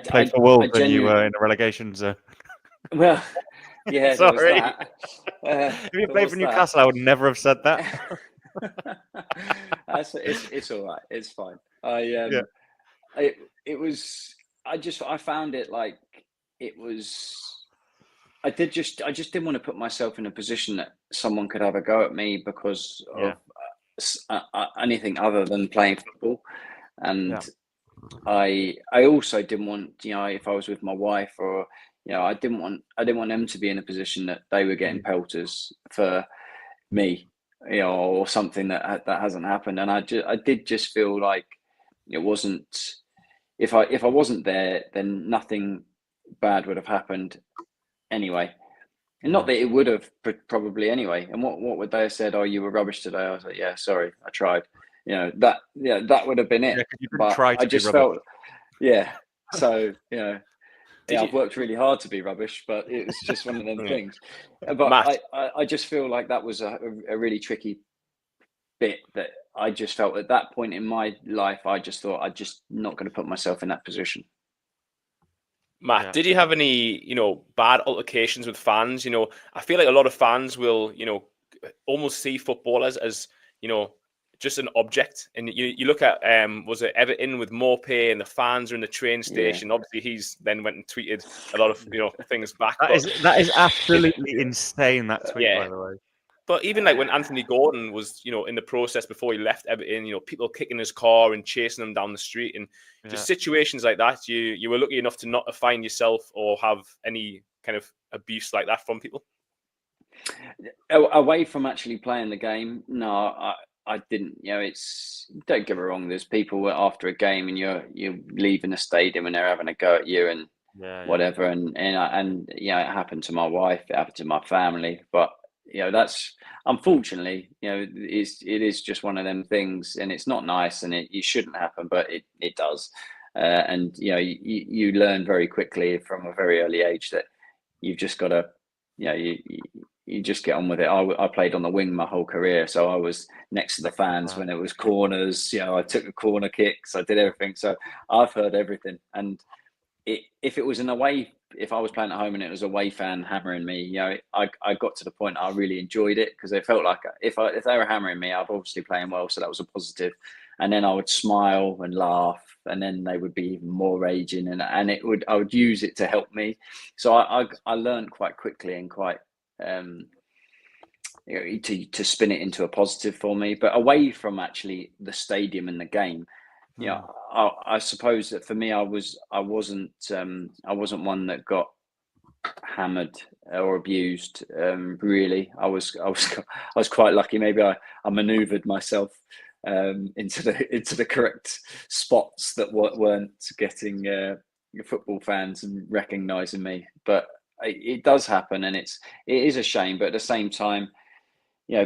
played for Wolves when you were in a relegation zone. Well, yeah, sorry. If you played for Newcastle, I would never have said that. It's all right. It's fine. I found it like it was. I just didn't want to put myself in a position that someone could have a go at me because of anything other than playing football, and I also didn't want, if I was with my wife or, I didn't want them to be in a position that they were getting pelters for me, or something that hasn't happened. And I did just feel like it wasn't, if I wasn't there, then nothing bad would have happened anyway. And not that it would have probably anyway. And what would they have said? Oh, you were rubbish today. I was like, yeah, sorry, I tried. That would have been it. But I just felt, so Yeah, I've worked really hard to be rubbish, but it was just one of them things. But Matt. I just feel like that was a really tricky bit that I just felt at that point in my life, I just thought I'm just not going to put myself in that position. Matt, did you have any, bad altercations with fans? I feel like a lot of fans will, almost see footballers as, just an object. And you look at, was it Everton with Morpay and the fans are in the train station? Obviously, he's then went and tweeted a lot of, things back. That is absolutely insane, that tweet, by the way. But even like when Anthony Gordon was, in the process before he left Everton, people kicking his car and chasing him down the street, and just situations like that, you were lucky enough to not find yourself or have any kind of abuse like that from people. Away from actually playing the game, no, I didn't. Don't get me wrong. There's people after a game and you're leaving the stadium and they're having a go at you and whatever, and it happened to my wife, it happened to my family, but. That's unfortunately, it is just one of them things, and it's not nice, and it shouldn't happen, but it does. And you learn very quickly from a very early age that you've just got to, you just get on with it. I played on the wing my whole career, so I was next to the fans when it was corners. I took the corner kicks, I did everything. So I've heard everything, and if it was if I was playing at home and it was a away fan hammering me, I got to the point I really enjoyed it, because it felt like if they were hammering me, I'm obviously playing well, so that was a positive. And then I would smile and laugh, and then they would be even more raging, and I would use it to help me. So I learned quite quickly and quite to spin it into a positive for me. But away from actually the stadium and the game. I suppose that for me, I wasn't one that got hammered or abused. Really, I was quite lucky. Maybe I manoeuvred myself into the correct spots that weren't getting football fans and recognising me. But it does happen, and it is a shame. But at the same time,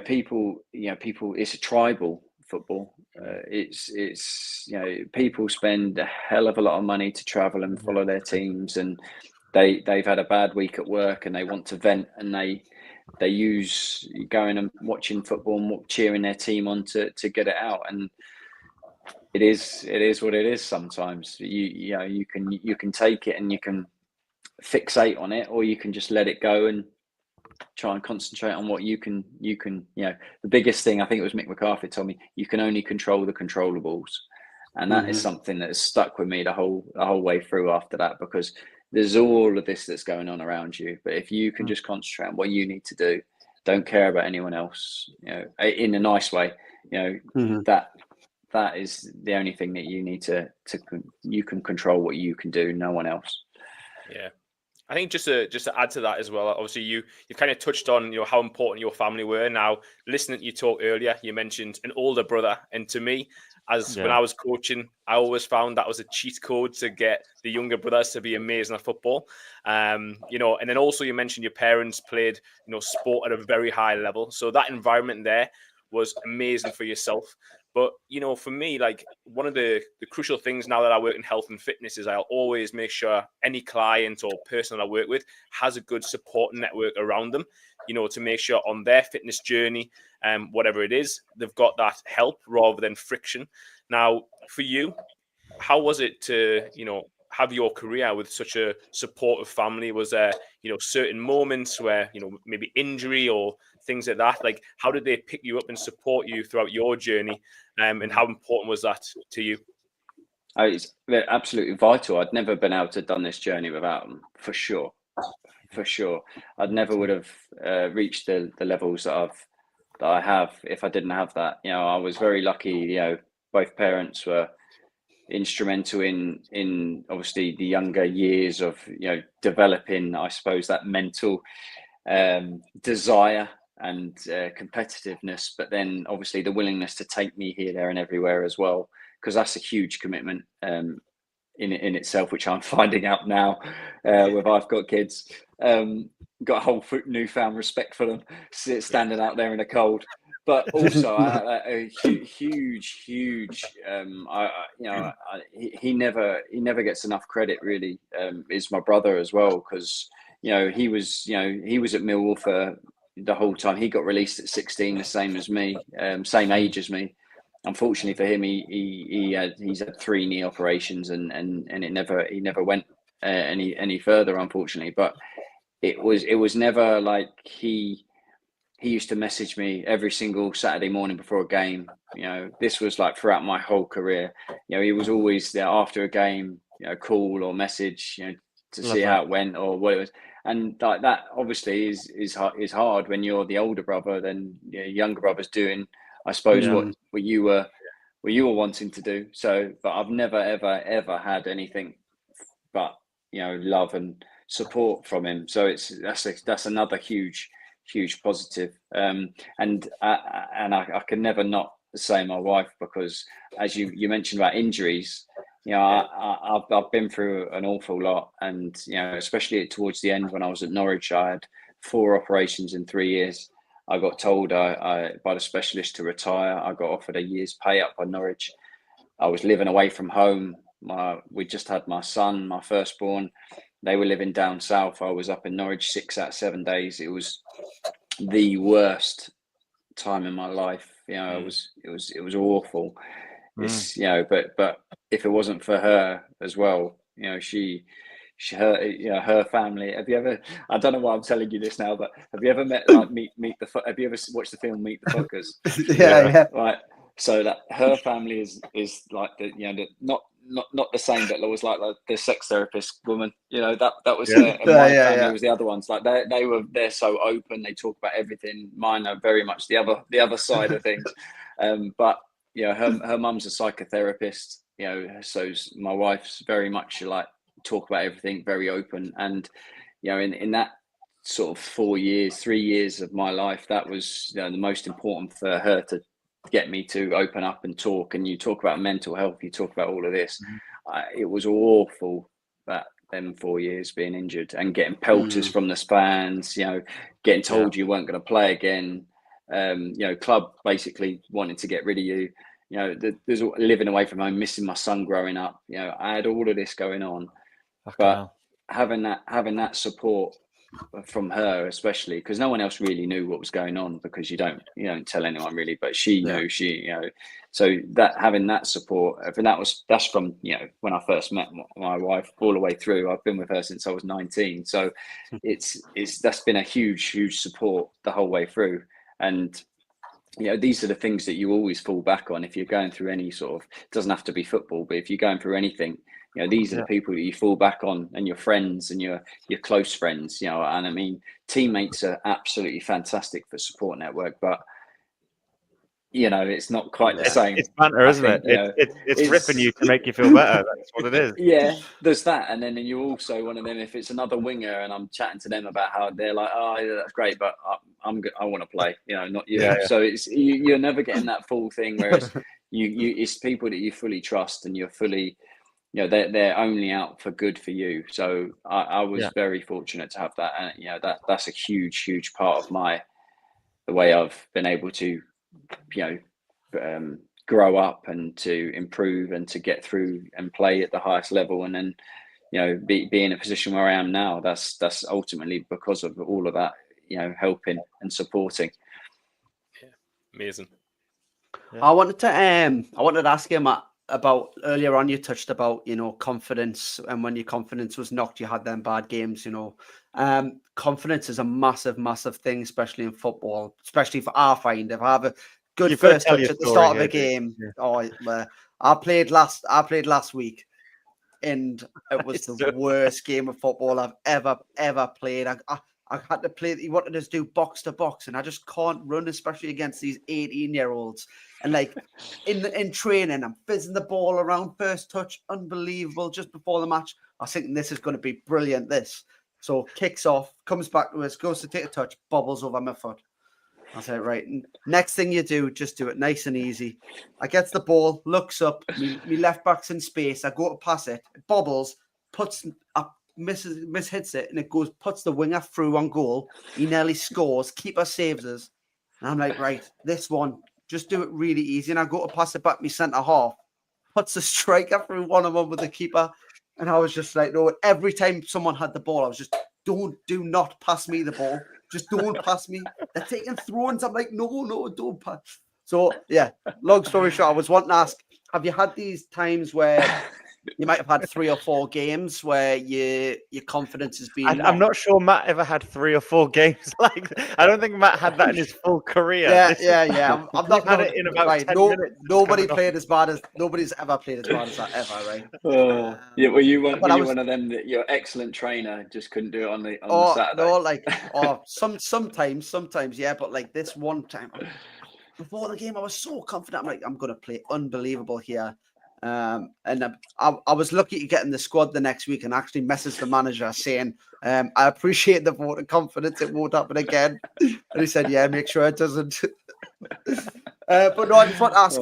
people, it's a tribal football. It's people spend a hell of a lot of money to travel and follow their teams, and they've had a bad week at work and they want to vent, and they use going and watching football and cheering their team on to get it out. And it is what it is. Sometimes you can take it and you can fixate on it, or you can just let it go and try and concentrate on what you can. The biggest thing, I think it was Mick McCarthy told me, you can only control the controllables, and that is something that has stuck with me the whole way through after that, because there's all of this that's going on around you, but if you can just concentrate on what you need to do, don't care about anyone else, in a nice way, that is the only thing that you need to you can control what you can do, no one else. I think just to add to that as well, obviously you've kind of touched on how important your family were. Now, listening to you talk earlier, you mentioned an older brother, and to me, when I was coaching, I always found that was a cheat code to get the younger brothers to be amazing at football. And then also you mentioned your parents played sport at a very high level, so that environment there was amazing for yourself. But, for me, like one of the crucial things now that I work in health and fitness is I'll always make sure any client or person that I work with has a good support network around them, to make sure on their fitness journey, whatever it is, they've got that help rather than friction. Now, for you, how was it to, have your career with such a supportive family? Was there, certain moments where, maybe injury or things like that? Like, how did they pick you up and support you throughout your journey? And how important was that to you? It's absolutely vital. I'd never been able to have done this journey without them, for sure. I'd never would have reached the levels that I have if I didn't have that. I was very lucky. Both parents were instrumental in obviously the younger years of developing, I suppose, that mental desire and competitiveness, but then obviously the willingness to take me here, there and everywhere as well, because that's a huge commitment in itself, which I'm finding out now with I've got kids. Got a whole newfound respect for them, standing out there in the cold. but also huge. He never gets enough credit. Really, is my brother as well, because he was at Millwall for the whole time. He got released at 16, the same as me, same age as me. Unfortunately for him, he's had 3 knee operations, and he never went any further, unfortunately. But it was never like he used to message me every single Saturday morning before a game. This was like throughout my whole career. He was always there after a game, call or message, to see how it went or what it was. And like that obviously is hard when you're the older brother than younger brother's doing, I suppose, what you were wanting to do. So, but I've never ever had anything but love and support from him. So that's another huge positive. And I can never not say my wife, because as you mentioned about injuries, I've been through an awful lot, and especially towards the end when I was at Norwich, I had 4 operations in 3 years. I got told by the specialist to retire. I got offered a year's pay up by Norwich. I was living away from home. We just had my son, my firstborn. They were living down south. I was up in Norwich 6 out of 7 days. It was the worst time in my life. It was awful. It's but if it wasn't for her as well, her family. Have you ever? I don't know why I'm telling you this now, but have you ever met have you ever watched the film Meet the Fuckers? Yeah. Right. So that her family is like not the same, but it was like the sex therapist woman. That was her, and my family was the other ones. Like they're so open. They talk about everything. Mine are very much the other side of things. But her mum's a psychotherapist. So my wife's very much like talk about everything, very open. And in that sort of 3 years of my life, that was the most important for her to get me to open up and talk. And you talk about mental health, you talk about all of this. It was awful that them 4 years being injured and getting pelters from the fans, getting told you weren't going to play again. Club basically wanting to get rid of you. There's living away from home, missing my son growing up. I had all of this going on, but having that support from her, especially because no one else really knew what was going on, because you don't tell anyone really, but she knew. So that having that support, and that's from when I first met my wife all the way through. I've been with her since I was 19, so that's been a huge support the whole way through. And these are the things that you always fall back on if you're going through any sort of, it doesn't have to be football, but if you're going through anything, these are the people that you fall back on, and your friends and your close friends, and I mean, teammates are absolutely fantastic for support network, but it's not quite the same. It's banter, isn't it? It's ripping you to make you feel better. That's what it is. Yeah, there's that. And then you also one of them, if it's another winger and I'm chatting to them about how they're like, oh, yeah, that's great, but I'm good. I want to play, not you. Yeah. So it's you're never getting that full thing. Whereas it's people that you fully trust, and you're fully, they're only out for good for you. So I was very fortunate to have that, and that's a huge part of the way I've been able to, grow up and to improve and to get through and play at the highest level, and then be in a position where I am now. That's ultimately because of all of that, helping and supporting. Amazing. I wanted to ask you, Matt, about earlier on. You touched about confidence, and when your confidence was knocked, you had them bad games. Confidence is a massive thing, especially in football. Especially for I find if I have a good first touch at the start of a game. I played last week, and it was the worst game of football I've ever played. I had to play. He wanted us to do box to box, and I just can't run, especially against these 18-year-olds. And like in training, I'm fizzing the ball around first touch, unbelievable. Just before the match, I was thinking this is going to be brilliant. So kicks off, comes back to us, goes to take a touch, bobbles over my foot. I said, right, next thing you do, just do it nice and easy. I gets the ball, looks up, me left back's in space. I go to pass it, it bobbles, mishits it, and it puts the winger through on goal. He nearly scores. Keeper saves us. And I'm like, right, this one, just do it really easy. And I go to pass it back to my centre half, puts the striker through one of them with the keeper. And I was just like, no, every time someone had the ball, I was just, do not pass me the ball. Just don't pass me. They're taking throw-ins. I'm like, no, don't pass. So, yeah, long story short, I was wanting to ask, have you had these times where you might have had 3 or 4 games where your confidence has been I'm not sure Matt ever had 3 or 4 games like that. I don't think Matt had that in his full career. Yeah. I'm not had it in about right. 10 minutes. Nobody played as bad as nobody's ever played as bad as that ever, right? Yeah, were you but one? I Were you was- one of them that your excellent trainer just couldn't do it on the Saturday? No, like sometimes, yeah. But like this one time before the game, I was so confident. I'm like, I'm gonna play unbelievable here. And I was lucky to get in the squad the next week and actually message the manager saying, I appreciate the vote of confidence. It won't happen again. And he said, yeah, make sure it doesn't. But no, I just want to ask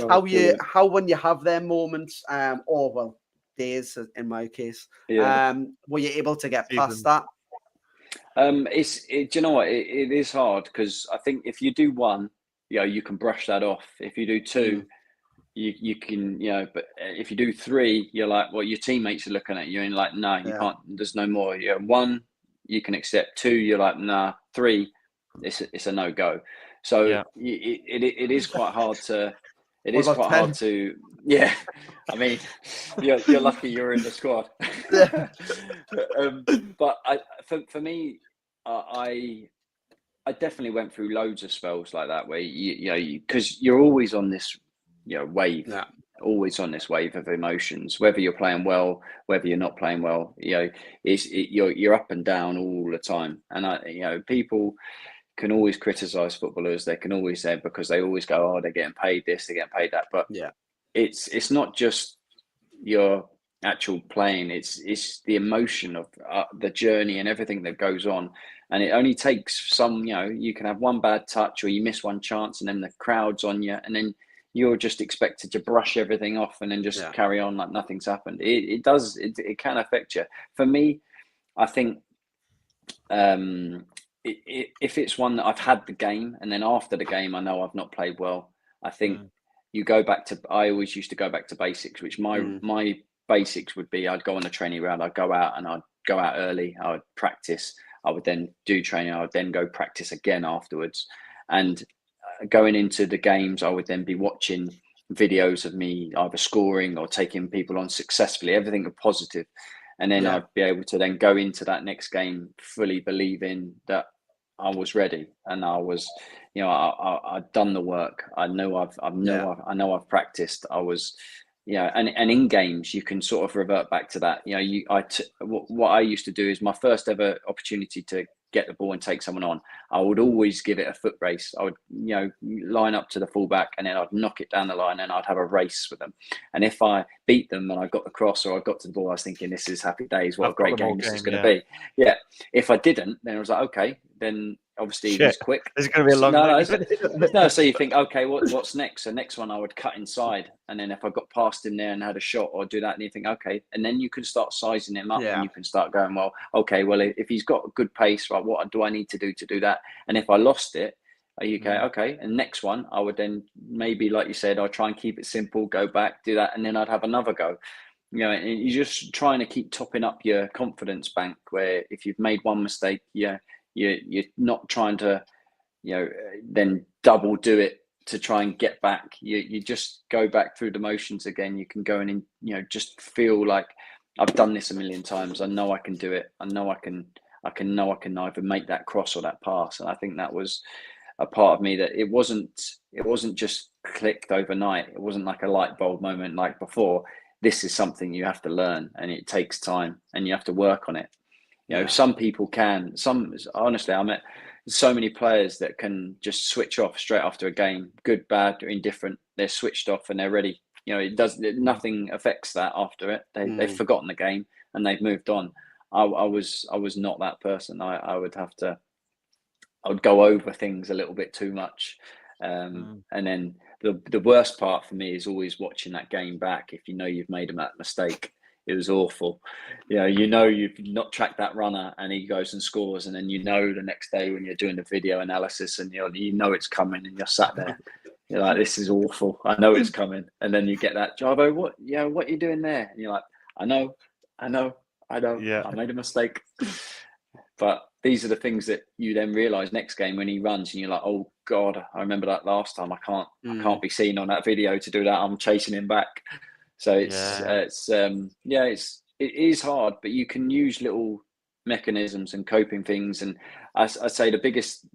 how when you have their moments, or well, days in my case, were you able to get past that? Do you know what? It is hard because I think if you do one, you can brush that off. If you do two, you can, but if you do 3, you're like, well, your teammates are looking at you and like, no, you can't, there's no more. 1, you can accept. 2, you're like, nah. 3, it's a no-go. So it is quite hard to, yeah. I mean, you're lucky you're in the squad. But for me, I definitely went through loads of spells like that where because you're always on this wave, always on this wave of emotions, whether you're playing well, whether you're not playing well, you're up and down all the time. And people can always criticize footballers. They can always say, because they always go, oh, they're getting paid this, they're getting paid that. But it's not just your actual playing, it's the emotion of the journey and everything that goes on. And it only takes you can have one bad touch or you miss one chance and then the crowd's on you and then you're just expected to brush everything off and then just carry on like nothing's happened. It can affect you. For me, I think if it's one that I've had the game and then after the game I know I've not played well, I think you go back to, I always used to go back to basics, which my basics would be, I'd go on a training round, I'd go out and I'd go out early, I would practice, I would then do training, I would then go practice again afterwards. And going into the games, I would then be watching videos of me either scoring or taking people on successfully, everything positive. And then I'd be able to then go into that next game fully believing that I was ready and I was, I'd done the work. I know I've practiced. I was, and in games you can sort of revert back to that. What I used to do is my first ever opportunity to get the ball and take someone on, I would always give it a foot race. I would, line up to the fullback and then I'd knock it down the line and I'd have a race with them. And if I beat them and I got the cross or I got to the ball, I was thinking, this is happy days. What a great game this is going to be. Yeah. If I didn't, then I was like, okay, then obviously it was quick. It's going to be a long No, so you think, okay, what's next? So next one I would cut inside. And then if I got past him there and had a shot or do that, and you think, okay, and then you can start sizing him up and you can start going, well, okay, well, if he's got a good pace, right, what do I need to do that? And if I lost it, okay. And next one, I would then maybe, like you said, I'll try and keep it simple, go back, do that. And then I'd have another go. And you're just trying to keep topping up your confidence bank where if you've made one mistake, you're not trying to, then double do it to try and get back. You just go back through the motions again. You can go in and, just feel like I've done this a million times. I know I can do it. I know I can either make that cross or that pass. And I think that was a part of me that it wasn't just clicked overnight. It wasn't like a light bulb moment like before. This is something you have to learn and it takes time and you have to work on it. Some people can, honestly, I met so many players that can just switch off straight after a game, good, bad, or indifferent. They're switched off and they're ready. Nothing affects that after it. They've forgotten the game and they've moved on. I was not that person. I would go over things a little bit too much. And then the worst part for me is always watching that game back. If you've made that mistake, It was awful. You've not tracked that runner, and he goes and scores, and then the next day when you're doing the video analysis, and it's coming, and you're sat there, you're like, this is awful. I know it's coming, and then you get that, Jarvo, what are you doing there? And you're like, I know, Yeah. I made a mistake. But these are the things that you then realise next game when he runs, and you're like, oh God, I remember that last time. I can't be seen on that video to do that. I'm chasing him back. So it is hard, but you can use little mechanisms and coping things. And I say the biggest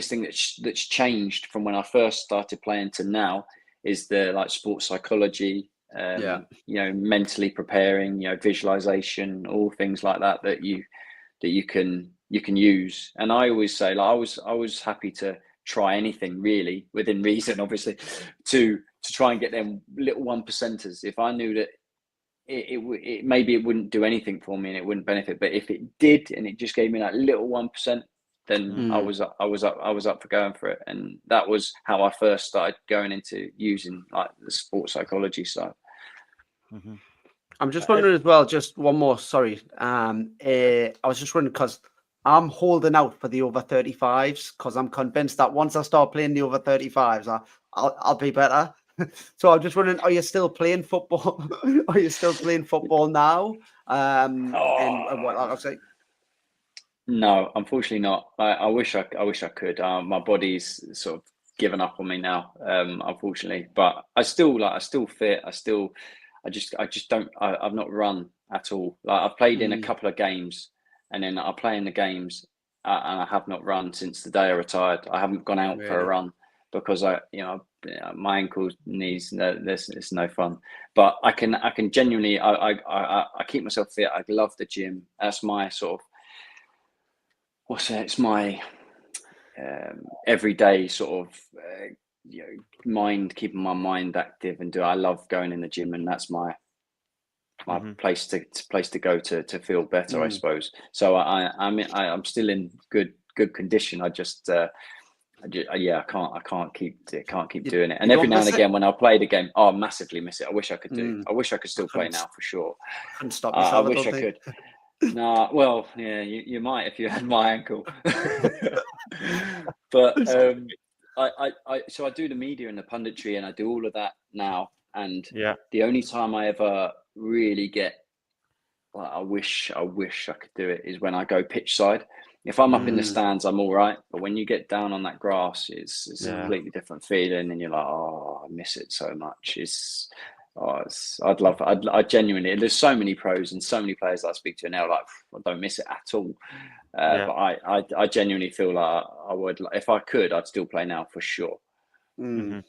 thing that's changed from when I first started playing to now is the sports psychology, mentally preparing, visualization, all things like that you can use. And I always say, I was happy to try anything really within reason, obviously, to try and get them little 1%ers. If I knew that it maybe it wouldn't do anything for me and it wouldn't benefit, but if it did and it just gave me that little 1%, then I was up for going for it. And that was how I first started going into using the sports psychology side. Mm-hmm. I'm just wondering as well, just one more, sorry. I was just wondering because I'm holding out for the over 35s because I'm convinced that once I start playing the over 35s, I'll be better. So I'm just wondering, are you still playing football? Are you still playing football now? And what I'll say? No, unfortunately not. I wish I could. My body's sort of given up on me now, unfortunately. But I still fit. I just don't. I've not run at all. I've played in a couple of games, and then I play in the games, and I have not run since the day I retired. I haven't gone out for a run because my ankles, knees, it's no fun. But I can genuinely. I keep myself fit. I love the gym. That's my sort of. It's my everyday sort of keeping my mind active and I love going in the gym, and that's my place to go to feel better, I suppose. So I'm still in good condition. I can't keep doing it. And every now and again when I play the game, I massively miss it. I wish I could do. I wish I could still play now for sure. Couldn't stop yourself. I wish I could. No, well, yeah, you might if you had my ankle. But so I do the media and the punditry, and I do all of that now. And the only time I ever really get, I wish I could do it, is when I go pitch side. If I'm up in the stands, I'm all right. But when you get down on that grass, it's a completely different feeling, and you're like, oh, I miss it so much. I genuinely, there's so many pros and so many players that I speak to now, I don't miss it at all. But I genuinely feel like I would, if I could, I'd still play now for sure. Mm-hmm.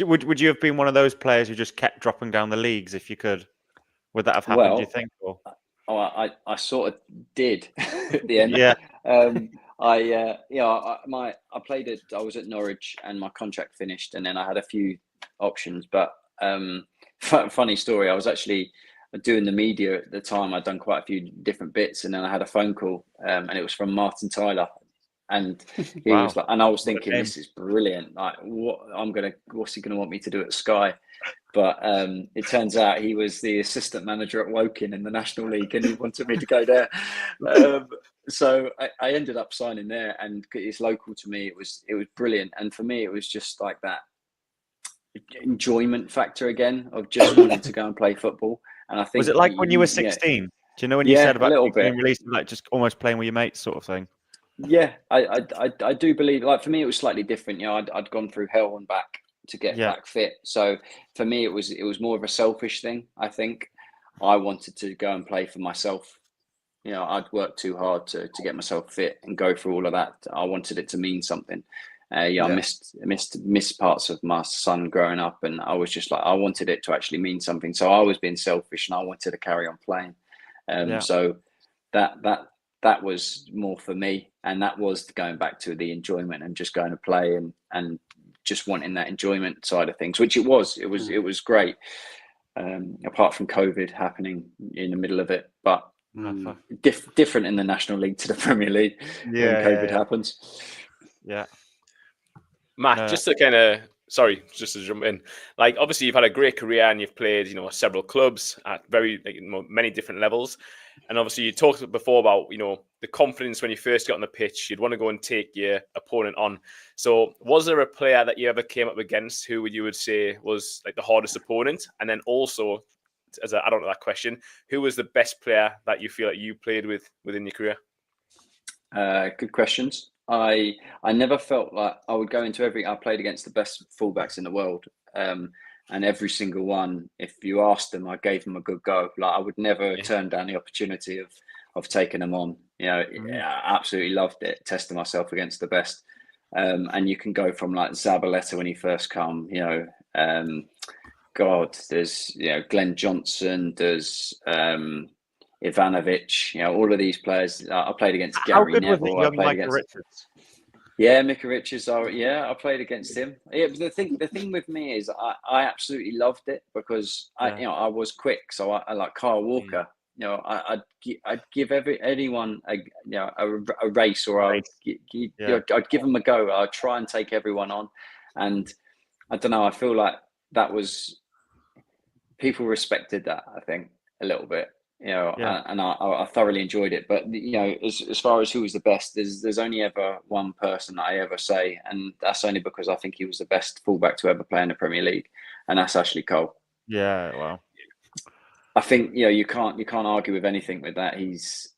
Would you have been one of those players who just kept dropping down the leagues if you could? Would that have happened, do you think? Or? I sort of did at the end. I played it. I was at Norwich and my contract finished, and then I had a few options, but funny story, I was actually doing the media at the time. I'd done quite a few different bits, and then I had a phone call, and it was from Martin Tyler, and he was like, and I was thinking, this is brilliant. Like, what's he gonna want me to do at Sky? But it turns out he was the assistant manager at Woking in the National League, and he wanted me to go there. So I ended up signing there, and it's local to me. It was brilliant, and for me, it was just like that enjoyment factor again of just wanting to go and play football. And I think, was it like when you were 16? Do you know when you said about being released, like just almost playing with your mates, sort of thing? Yeah, I do believe. Like for me, it was slightly different. I'd gone through hell and back to get back fit. So for me, it was more of a selfish thing. I think I wanted to go and play for myself. I'd worked too hard to get myself fit and go through all of that. I wanted it to mean something. I missed parts of my son growing up, and I was just like, I wanted it to actually mean something. So I was being selfish, and I wanted to carry on playing. So that was more for me, and that was going back to the enjoyment and just going to play and just wanting that enjoyment side of things, which it was great. Apart from COVID happening in the middle of it, but different in the National League to the Premier League when COVID happens. Matt, just to kind of sorry, just to jump in. Like, obviously, you've had a great career and you've played, several clubs at very many different levels. And obviously, you talked before about, the confidence when you first get on the pitch. You'd want to go and take your opponent on. So, was there a player that you ever came up against who you would say was like the hardest opponent? And then also, as an add-on to that question, who was the best player that you feel like you played with within your career? Good questions. I never felt like I would go into I played against the best fullbacks in the world. And every single one, if you asked them, I gave them a good go. Like, I would never turn down the opportunity of taking them on. I absolutely loved it, testing myself against the best. And you can go from like Zabaleta when he first come, there's Glenn Johnson, there's Ivanovic, all of these players. I played against Gary How good Neville. was it, young I played Michael against Richards? Yeah, Micah Richards. I played against him. Yeah, but the thing with me is I absolutely loved it because I was quick. So I like Kyle Walker. I'd give anyone a race, or I'd give them a go. I'd try and take everyone on, and I don't know. I feel like that was people respected that. I think a little bit. And I thoroughly enjoyed it. But as far as who was the best, there's only ever one person that I ever say, and that's only because I think he was the best fullback to ever play in the Premier League, and that's Ashley Cole. Yeah, well, I think you can't argue with anything with that. He's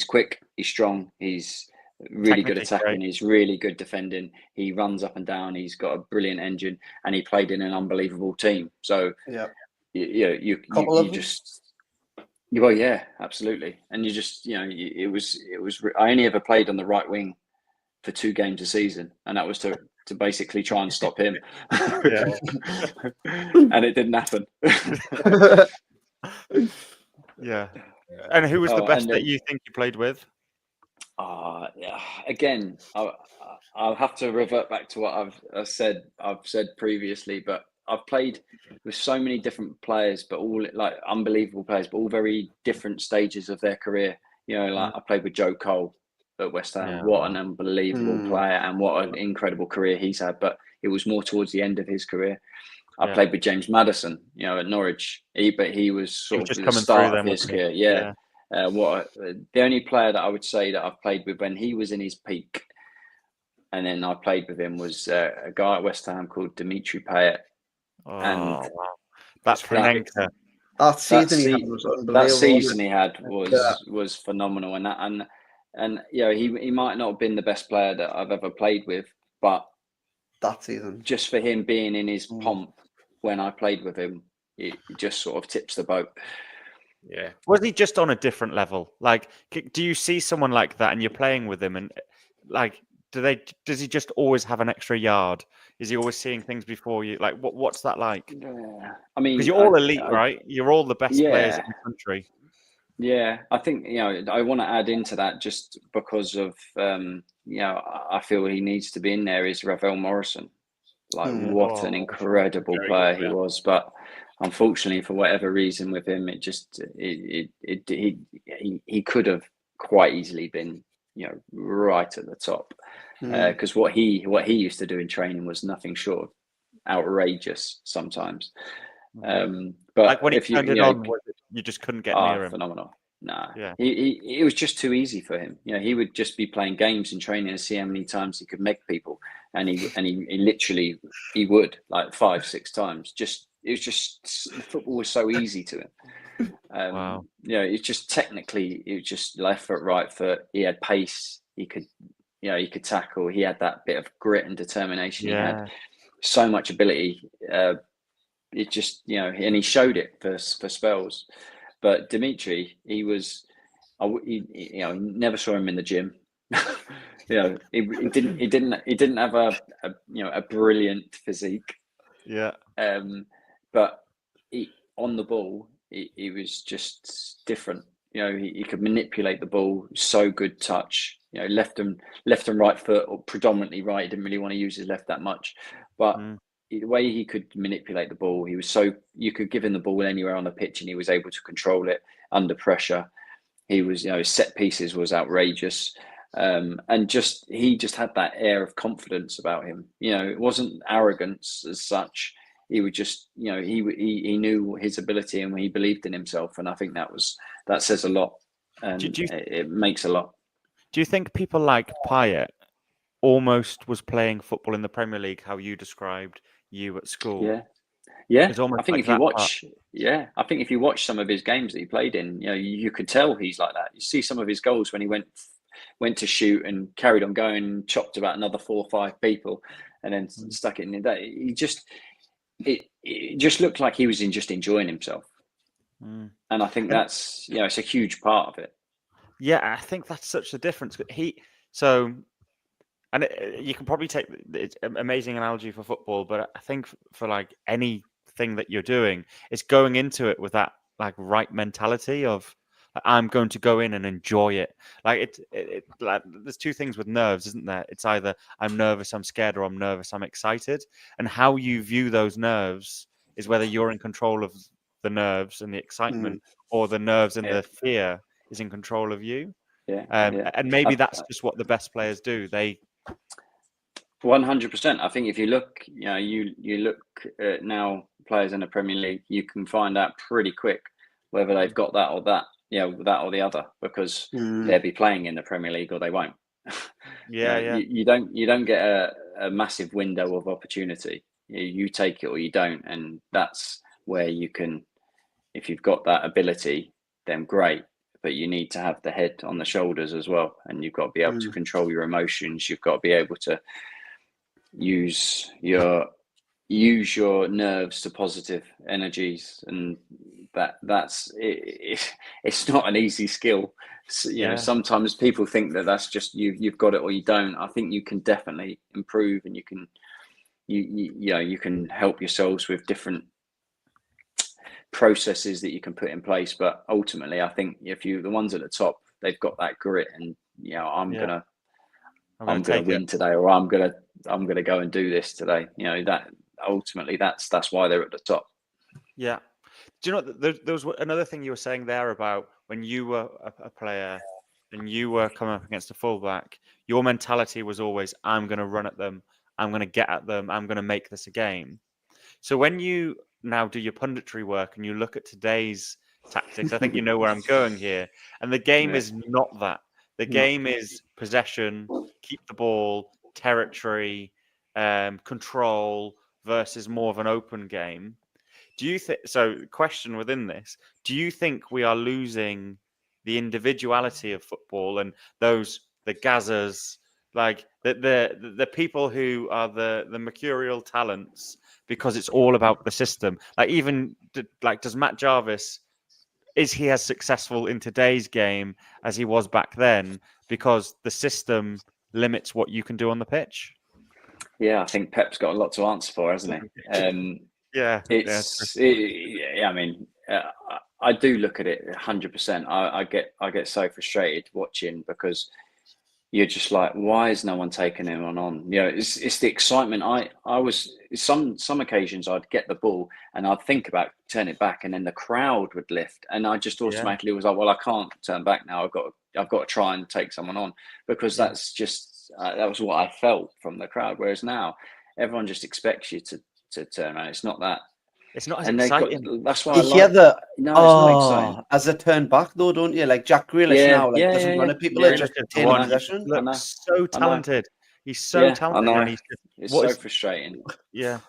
quick, he's strong, he's really good attacking, he's really good defending. He runs up and down. He's got a brilliant engine, and he played in an unbelievable team. So you just. Well, yeah, absolutely. And you just, it was. I only ever played on the right wing for 2 games a season, and that was to basically try and stop him. And it didn't happen. Yeah. And who was the best that you think you played with? Again, I'll have to revert back to what I've said previously, but I've played with so many different players, but all like unbelievable players, but all very different stages of their career. I played with Joe Cole at West Ham. What an unbelievable player, and what an incredible career he's had. But it was more towards the end of his career. I played with James Maddison, at Norwich. He was sort of the start of his career. The only player that I would say that I've played with when he was in his peak, and then I played with him, was a guy at West Ham called Dimitri Payet. That's Panenka. That season he had was phenomenal, and he might not have been the best player that I've ever played with, but that season, just for him being in his pomp when I played with him, it just sort of tips the boat. Yeah. Was he just on a different level? Like, do you see someone like that and you're playing with him, and like, does he just always have an extra yard? Is he always seeing things before you? Like, what's that like? Yeah. I mean, because you're all elite, right? You're all the best players in the country. Yeah, I think I want to add into that just because of I feel he needs to be in there is Ravel Morrison. Like, what an incredible player he was, but unfortunately, for whatever reason with him, it just he could have quite easily been right at the top, because what he used to do in training was nothing short of outrageous sometimes. But like when he turned it on, you just couldn't get near him. Phenomenal. Nah, it was just too easy for him. He would just be playing games in training and see how many times he could make people, and he literally would, like 5-6 times. Football was so easy to him. Wow. It's just technically, it was just left foot, right foot. He had pace. He could tackle. He had that bit of grit and determination. Yeah. He had so much ability. It just, and he showed it for spells. But Dimitri, he never saw him in the gym. He didn't have a brilliant physique. Yeah. But on the ball, he was just different. He could manipulate the ball. So good touch. Left and right foot, or predominantly right. He didn't really want to use his left that much, but the way he could manipulate the ball, you could give him the ball anywhere on the pitch, and he was able to control it under pressure. He was, set pieces was outrageous. And he just had that air of confidence about him. It wasn't arrogance as such. He would just, he knew his ability and he believed in himself. And I think that says a lot, and it makes a lot. Do you think people like Payet almost was playing football in the Premier League how you described you at school? Yeah. It's almost I think like if you that watch, I think if you watch some of his games that he played in, you could tell he's like that. You see some of his goals when he went to shoot and carried on going, and chopped about another 4 or 5 people, and then stuck it in there. It just looked like he was just enjoying himself, and I think that's it's a huge part of it. Yeah, I think that's such a difference. You can probably take it's an amazing analogy for football, but I think for like anything that you're doing, it's going into it with that like right mentality of I'm going to go in and enjoy it. Like like there's two things with nerves, isn't there? It's either I'm nervous, I'm scared, or I'm nervous, I'm excited. And how you view those nerves is whether you're in control of the nerves and the excitement, or the nerves and the fear is in control of you. And maybe that's just what the best players do. They 100%. I think if you look, you look at now players in the Premier League, you can find out pretty quick whether they've got that or that, that or the other, because they'll be playing in the Premier League or they won't. You don't get a massive window of opportunity. You take it or you don't, and that's where you can. If you've got that ability, then great. But you need to have the head on the shoulders as well, and you've got to be able to control your emotions. You've got to be able to use your nerves to positive energies, and that's it. It's not an easy skill. Sometimes people think that's just you've got it or you don't. I think you can definitely improve, and you can help yourselves with different processes that you can put in place. But ultimately, I think if the ones at the top, they've got that grit, and I'm gonna win today, or I'm gonna go and do this today. That ultimately that's why they're at the top. Yeah. Do you know there was another thing you were saying there about when you were a player and you were coming up against a fullback, your mentality was always, I'm going to run at them, I'm going to get at them, I'm going to make this a game. So when you now do your punditry work and you look at today's tactics, I think you know where I'm going here. And the game is not that. The game is possession, keep the ball, territory, control versus more of an open game. Do you think so? Question within this: do you think we are losing the individuality of football and the Gazas, like the people who are the mercurial talents, because it's all about the system? Like does Matt Jarvis, is he as successful in today's game as he was back then because the system limits what you can do on the pitch? Yeah, I think Pep's got a lot to answer for, hasn't he? I mean, I do look at it 100%. I get so frustrated watching, because you're just like, why is no one taking him on? It's the excitement. I was some occasions I'd get the ball and I'd think about turn it back, and then the crowd would lift, and I just automatically was like, well, I can't turn back now. I've got to try and take someone on, because that's just that was what I felt from the crowd. Whereas now everyone just expects you to turn around. It's not that. It's not as exciting. That's why you hear it's not exciting. As a turn back though, don't you? Like Jack Grealish now, doesn't run at people. They're just retaining possession. Looks so talented. He's so talented. I know. And it's so frustrating. Yeah.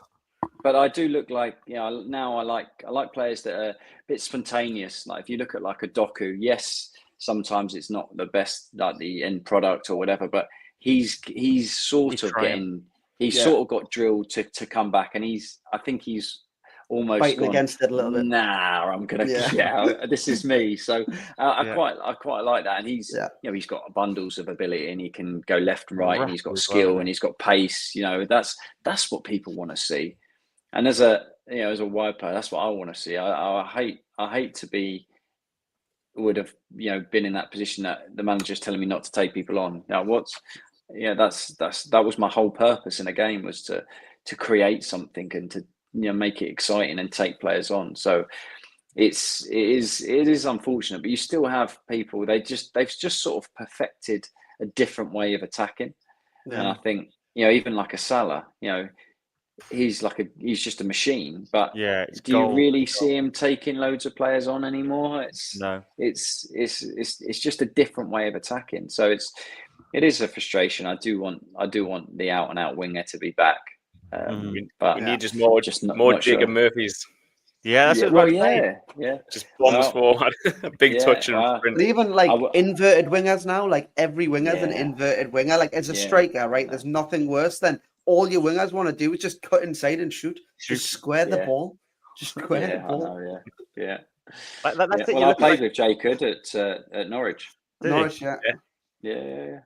But I do look like, now I like players that are a bit spontaneous. Like if you look at like a Doku, yes, sometimes it's not the best, like the end product or whatever, but he's sort of got drilled to come back, and I think he's almost fighting against it a little bit. Nah, I'm gonna this is me. So I quite like that, and he's he's got bundles of ability, and he can go left and right, and he's got skill, and he's got pace. That's what people want to see. And as a wide player, that's what I want to see. I hate to would have been in that position that the manager's telling me not to take people on. Now that was my whole purpose in the game, was to create something and to make it exciting and take players on. So it is unfortunate, but you still have people, they've just sort of perfected a different way of attacking. Yeah. And I think, even like a Salah, he's just a machine. But Yeah, it's do you gold. really see him taking loads of players on anymore? No. It's just a different way of attacking. So it is a frustration. I do want the out and out winger to be back. But We need just more not Jacob sure. Murphys. Yeah, that's Yeah, what well, I was about to say. yeah. Just bombs forward, big Yeah, touch and wow. sprint. But even inverted wingers now, like every winger's an Yeah. inverted winger. Like as a Yeah. striker, right? There's nothing worse than all your wingers want to do is just cut inside and shoot. Just square the Yeah. ball. Just square the Yeah, I ball. know. Yeah. That's Yeah. it. Well, You I look at, played with Jacob at Norwich. Did he? Norwich, yeah. Yeah.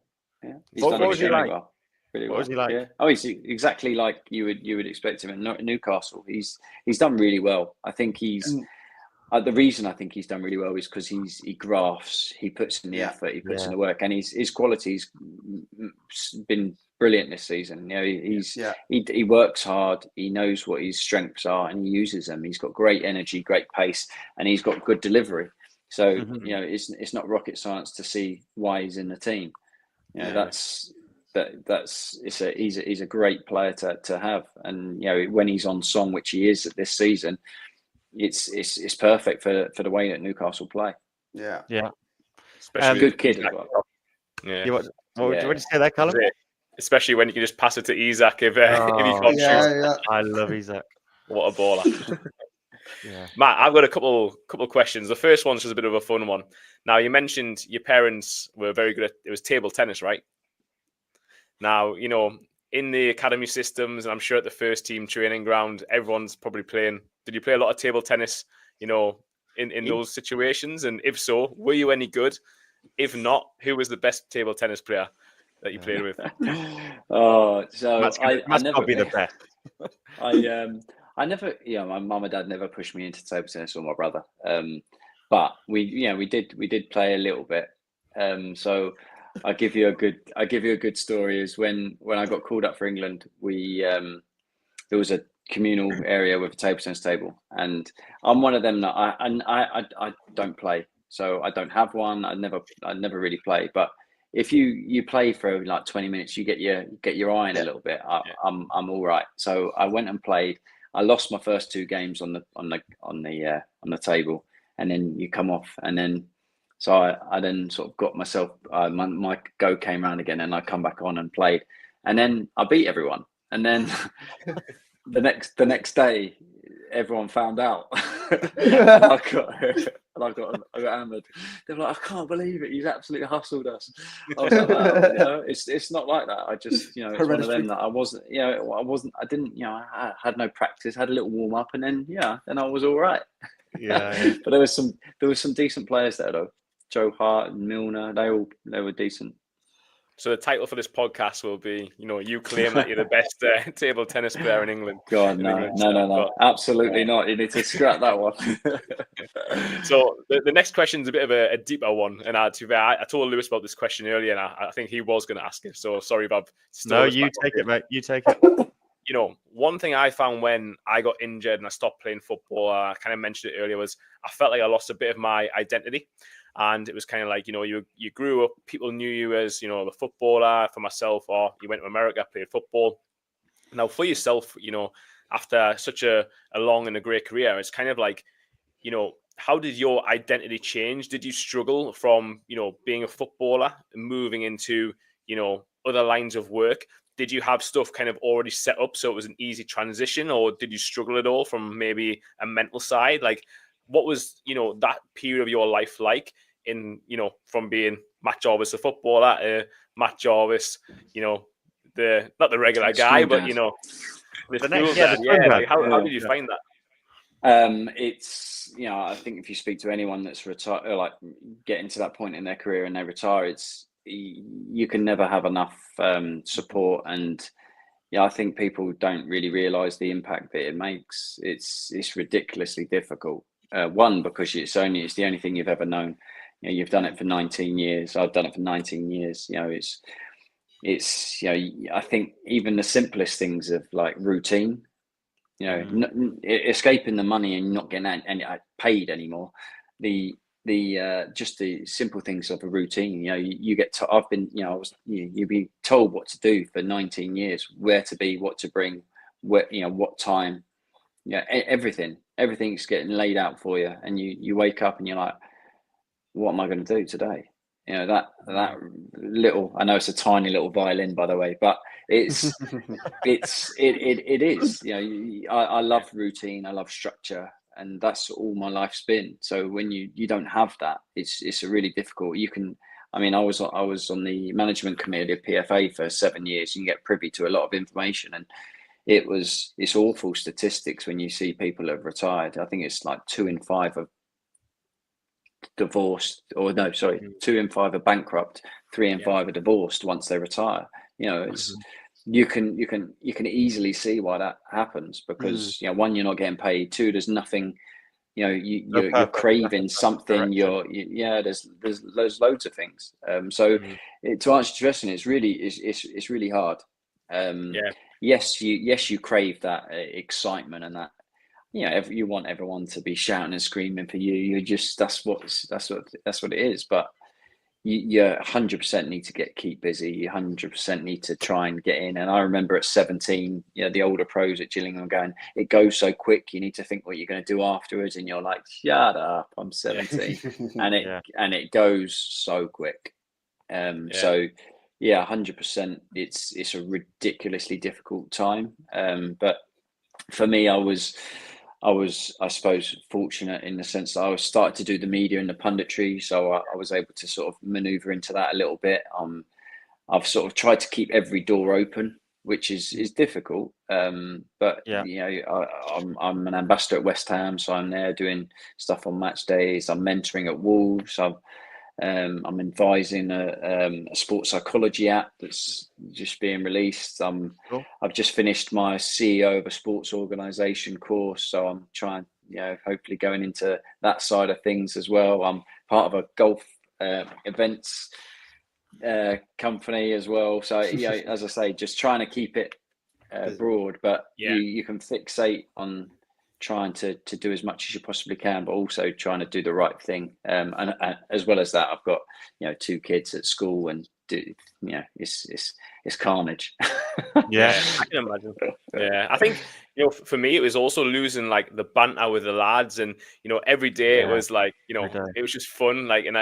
He's What done was he extremely like? well. Really What well. was he like? Yeah. Oh, he's exactly like you would expect him at Newcastle. He's done really well. I think he's. The reason I think he's done really well is because he grafts, he puts in the effort, he puts in the work, and his quality's been brilliant this season. He works hard, he knows what his strengths are, and he uses them. He's got great energy, great pace, and he's got good delivery. So it's not rocket science to see why he's in the team. He's a great player to have, and when he's on song, which he is this season. It's perfect for the way that Newcastle play. Yeah. Especially good kid as well. Yeah. What did you say there, Callum? Especially when you can just pass it to Isaac if he can't shoot. Yeah. I love Isaac. What a baller. Yeah. Matt, I've got a couple questions. The first one's just a bit of a fun one. Now, you mentioned your parents were very good at it was table tennis, right? Now, in the academy systems, and I'm sure at the first team training ground, everyone's probably playing. Did you play a lot of table tennis, in those situations? And if so, were you any good? If not, who was the best table tennis player that you played with? So I never be the best. I never, my mum and dad never pushed me into table tennis or my brother. But we did play a little bit. So I'll give you a good story. Is when I got called up for England, there was a communal area with a table tennis table, and I'm one of them that I don't play, so I don't have one. I never really play, but if you play for like 20 minutes, you get your eye in a little bit. I'm all right. So I went and played. I lost my first two games on the table, and then you come off, and then so I then sort of got myself my go came around again, and I come back on and played, and then I beat everyone, and then the next day everyone found out. and I got hammered. They were like, I can't believe it, he's absolutely hustled us. I was like, well, it's not like that. I just it's one of them that I wasn't I didn't I had no practice, had a little warm up, and then I was all right. Yeah. But there was some decent players there though. Joe Hart and Milner, they were decent. So the title for this podcast will be, you claim that you're the best table tennis player in England. God, no, absolutely not. You need to scrap that one. So the next question is a bit of a deeper one, and I told Lewis about this question earlier, and I think he was going to ask it. So sorry, Bob. No, you take it, mate. You take it. One thing I found when I got injured and I stopped playing football, I kind of mentioned it earlier, was I felt like I lost a bit of my identity. And it was kind of like, you grew up, people knew you as, the footballer. For myself, or you went to America, played football. Now for yourself, after such a long and a great career, it's kind of like, how did your identity change? Did you struggle from, being a footballer and moving into, other lines of work? Did you have stuff kind of already set up so it was an easy transition, or did you struggle at all from maybe a mental side? Like, what was, that period of your life like from being Matt Jarvis, the footballer, to Matt Jarvis, not the regular guy, but, the next dad. Yeah. How did you find that? It's, I think if you speak to anyone that's retired, or like getting to that point in their career and they retire, you can never have enough support. And I think people don't really realize the impact that it makes. It's ridiculously difficult. One, because it's the only thing you've ever known. You've done it for 19 years. I've done it for 19 years. It's I think even the simplest things of like routine, escaping the money and not getting any paid anymore. just the simple things of a routine. You get to, I've been, you've been told what to do for 19 years, where to be, what to bring, where, what time, everything's getting laid out for you, and you wake up and you're like, what am I going to do today? That little, I know it's a tiny little violin, by the way, but it is, I love routine, I love structure, and that's all my life's been. So when you don't have that, it's a really difficult. I was on the management committee of PFA for 7 years. You can get privy to a lot of information, and it's awful statistics when you see people have retired. I think it's like 2 in 5 are divorced, or no, sorry, 2 in 5 are bankrupt, 3 in 5 are divorced once they retire. It's you can easily see why that happens, because one, you're not getting paid, 2, there's nothing, you're craving something, there's loads of things, so to answer your question, it's really hard. Yes, you crave that excitement, and that you want everyone to be shouting and screaming for you. You just that's what it is. But you 100% need to keep busy. You 100% need to try and get in. And I remember at 17, the older pros at Gillingham going, "It goes so quick. You need to think what you're going to do afterwards." And you're like, "Shut up! I'm 17," and it goes so quick. So 100%. It's a ridiculously difficult time. But for me, I was, I suppose, fortunate in the sense that I was starting to do the media and the punditry, so I was able to sort of maneuver into that a little bit. I've sort of tried to keep every door open, which is difficult. But I'm an ambassador at West Ham, so I'm there doing stuff on match days. I'm mentoring at Wolves. I'm advising a sports psychology app that's just being released. Cool. I've just finished my CEO of a sports organisation course, so I'm trying, hopefully going into that side of things as well. I'm part of a golf events company as well. So as I say, just trying to keep it broad, but you can fixate on trying to do as much as you possibly can, but also trying to do the right thing. And as well as that, I've got 2 kids at school, and it's carnage. Yeah, I can imagine. Yeah, I think for me, it was also losing like the banter with the lads, and every day it was like it was just fun. Like, and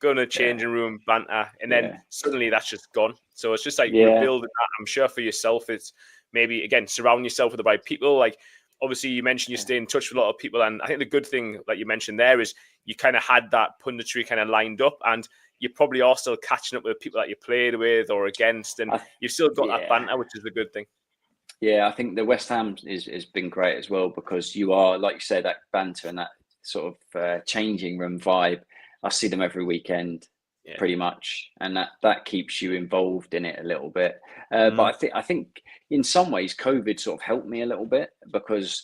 go in a changing room, banter, and then suddenly that's just gone. So it's just like rebuilding that. I'm sure for yourself, it's maybe again surround yourself with the right people. Like, obviously, you mentioned you stay in touch with a lot of people, and I think the good thing, like you mentioned there, is you kind of had that punditry kind of lined up, and you probably are still catching up with people that you played with or against, and you've still got that banter, which is the good thing. Yeah, I think the West Ham has been great as well, because you are, like you said, that banter and that sort of changing room vibe. I see them every weekend, pretty much, and that keeps you involved in it a little bit. But I think in some ways COVID sort of helped me a little bit, because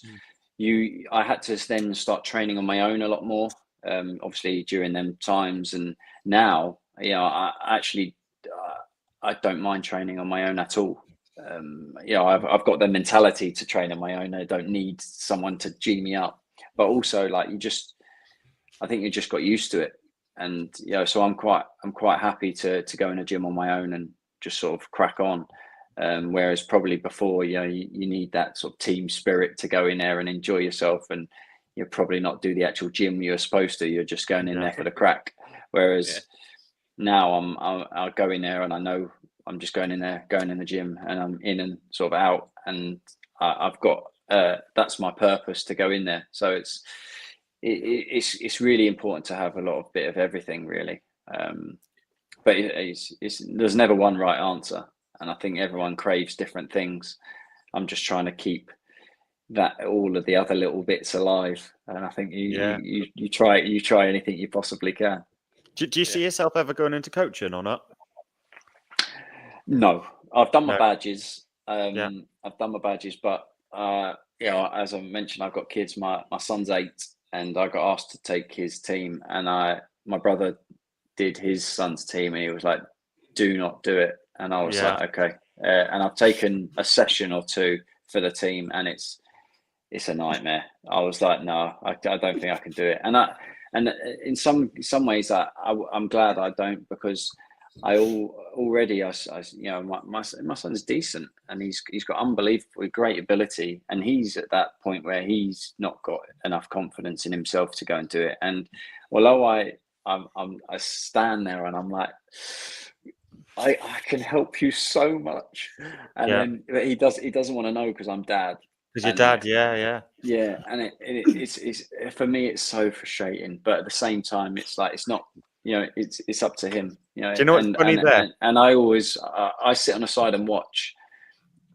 I had to then start training on my own a lot more. Obviously during them times, and now I actually I don't mind training on my own at all. I've got the mentality to train on my own. I don't need someone to G me up, but also like I think you just got used to it. And so I'm quite happy to go in a gym on my own and just sort of crack on. Whereas probably before, you need that sort of team spirit to go in there and enjoy yourself, and you'll probably not do the actual gym you're supposed to. You're just going in there for the crack. Whereas now I'll go in there and I know I'm just going in the gym, and I'm in and sort of out, and I've got that's my purpose, to go in there. So it's really important to have a bit of everything, really. But there's never one right answer, and I think everyone craves different things. I'm just trying to keep that all of the other little bits alive, and I think you try anything you possibly can. Do you see yourself ever going into coaching or not? No, I've done my badges. I've done my badges, but as I mentioned, I've got kids. My son's 8, and I got asked to take his team, and my brother did his son's team, and he was like, "Do not do it." And I was like, "Okay." And I've taken a session or 2 for the team, and it's a nightmare. I was like, "No, I don't think I can do it." And and in some ways, I'm glad I don't, because already my son's decent, and he's got unbelievably great ability, and he's at that point where he's not got enough confidence in himself to go and do it. And although I stand there and I'm like, I can help you so much, and then but he doesn't want to know because I'm dad. Because your dad, yeah. And it's for me, it's so frustrating, but at the same time, it's like, it's not, it's up to him, Do you know what's funny there? And I always I sit on the side and watch,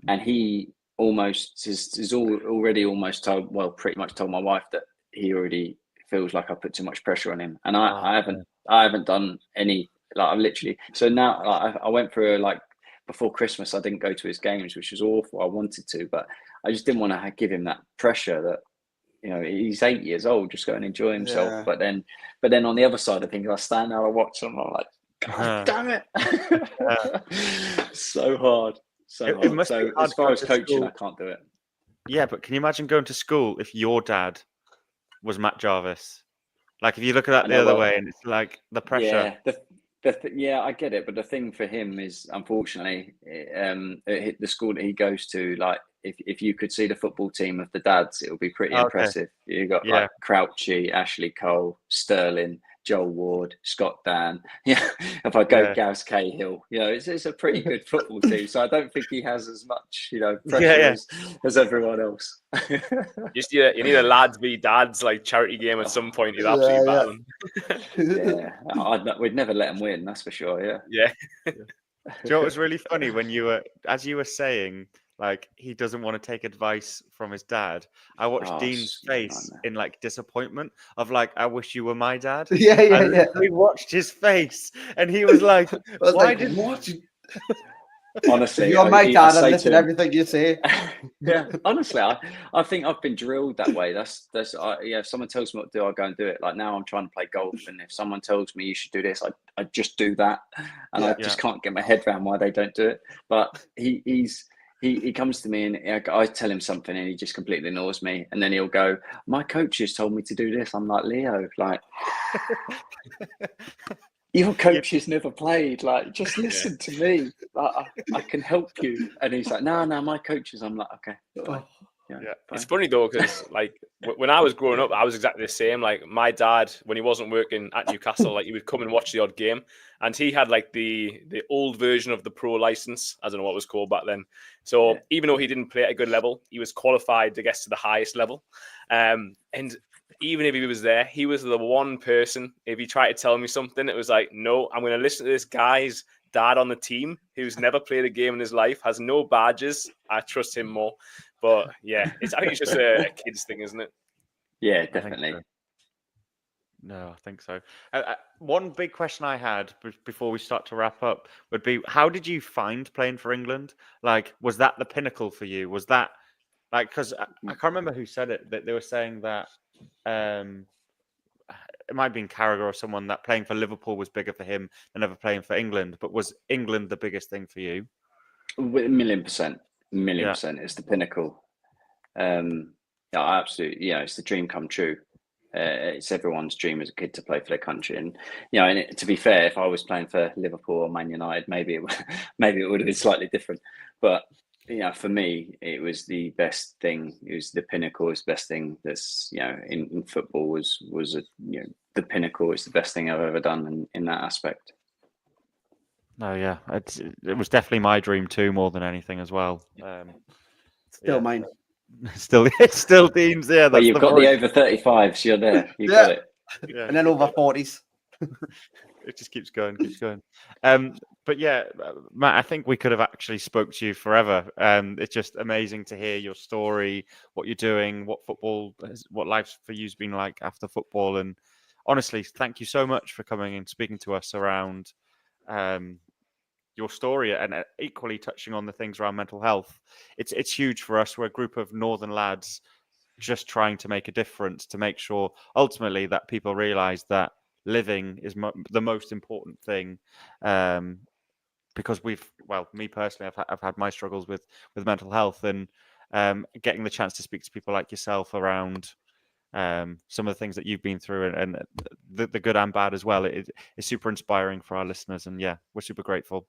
and he almost is already almost told, well, pretty much told my wife that he already feels like I put too much pressure on him, and I haven't done any, like, I've literally, so now, like, I went through, like, before Christmas, I didn't go to his games, which was awful. I wanted to, but I just didn't want to give him that pressure that, he's 8 years old, just go and enjoy himself. Yeah. But then on the other side of things, I stand there, I watch him, I'm like, God damn it. So hard. It must So be hard as far as going to coaching, school. I can't do it. Yeah, but can you imagine going to school if your dad was Matt Jarvis? Like, if you look at that the other way, and it's like the pressure. Yeah, I get it, but the thing for him is, unfortunately, the school that he goes to, like, if you could see the football team of the dads, it would be pretty impressive. You got like Crouchy, Ashley Cole, Sterling, Joel Ward, Scott Dan. Yeah, if I go Gaz Cahill, it's a pretty good football team. So I don't think he has as much, pressure as everyone else. You need a lads v dads, like, charity game at some point. You'd absolutely battle them. We'd never let him win, that's for sure. Yeah. Do you know what was really funny when as you were saying, like, he doesn't want to take advice from his dad? I watched Dean's face in, like, disappointment of, like, I wish you were my dad. We watched his face, and he was like, "Why did what?" Honestly, you're my dad, and listen to everything you say. Yeah, honestly, I think I've been drilled that way. That's if someone tells me what to do, I go and do it. Like, now I'm trying to play golf, and if someone tells me you should do this, I just do that, and I just can't get my head around why they don't do it. But he comes to me, and I tell him something, and he just completely ignores me, and then he'll go, "My coaches told me to do this." I'm like, Leo, like, your coaches never played. Like, just listen to me. Like, I can help you. And he's like, no, my coaches. I'm like, okay. It's funny though, because, like, when I was growing up, I was exactly the same. Like, my dad, when he wasn't working at Newcastle, like, he would come and watch the odd game, and he had, like, the old version of the pro license. I don't know what it was called back then. So even though he didn't play at a good level, he was qualified to get to the highest level. And even if he was there, he was the one person, if he tried to tell me something, it was like, no, I'm going to listen to this guy's dad on the team who's never played a game in his life, has no badges. I trust him more. But yeah, I think it's just a kid's thing, isn't it? Yeah, definitely. No, I think so. One big question I had before we start to wrap up would be, how did you find playing for England? Like, was that the pinnacle for you? Was that, like, because I can't remember who said it, that they were saying that it might have been Carragher or someone, that playing for Liverpool was bigger for him than ever playing for England. But was England the biggest thing for you? 1,000,000%. 1,000,000%. It's the pinnacle. Absolutely. It's the dream come true. It's everyone's dream as a kid to play for their country. And and to be fair, if I was playing for Liverpool or Man United, maybe it would have been slightly different. But for me, it was the best thing. It was the pinnacle. It's the best thing that's in football was the pinnacle. It's the best thing I've ever done in that aspect. No, yeah, it was definitely my dream too, more than anything as well. Still mine. It's still Dean's. Yeah, but you've got the over 35s. You're there. You got it. Yeah. And then over 40s. It just keeps going. But yeah, Matt, I think we could have actually spoke to you forever. It's just amazing to hear your story, what you're doing, what life for you's been like after football. And honestly, thank you so much for coming and speaking to us around your story, and equally touching on the things around mental health. It's huge for us. We're a group of northern lads just trying to make a difference, to make sure ultimately that people realize that living is the most important thing, because me personally, I've had my struggles with mental health, and getting the chance to speak to people like yourself around some of the things that you've been through and the good and bad as well. It's super inspiring for our listeners, and yeah, we're super grateful.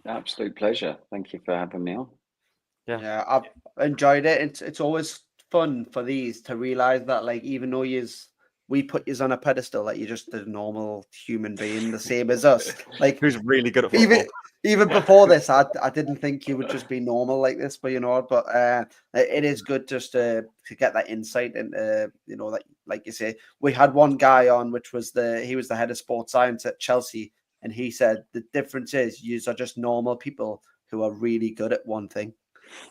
Absolute pleasure. Thank you for having me on. Yeah. I've enjoyed it. It's always fun for these to realize that, like, even though we put you on a pedestal, that you're just a normal human being, the same as us. Like, Who's really good at football. even before this, I didn't think you would just be normal like this, but it is good just to get that insight into, like you say, we had one guy on, which was he was the head of sports science at Chelsea, and he said the difference is you are just normal people who are really good at one thing.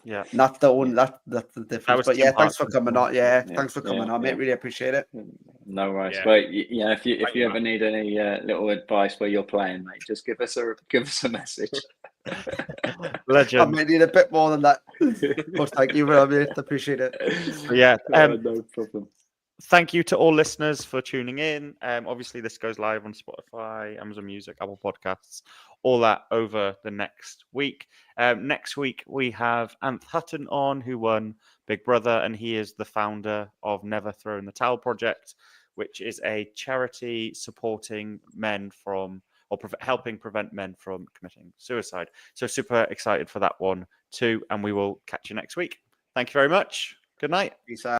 Yeah, Not the only that's the difference. But yeah, thanks for coming on. Thanks for coming on, mate. Really appreciate it. No worries. Yeah. But if you ever need any little advice where you're playing, mate, just give us a message. Legend. I might need a bit more than that. But thank you, mate. Appreciate it. Yeah. No problem. Thank you to all listeners for tuning in. Obviously, this goes live on Spotify, Amazon Music, Apple Podcasts, all that over the next week. Next week, we have Anth Hutton on, who won Big Brother, and he is the founder of Never Throw in the Towel Project, which is a charity supporting men helping prevent men from committing suicide. So super excited for that one too, and we will catch you next week. Thank you very much. Good night. Peace out.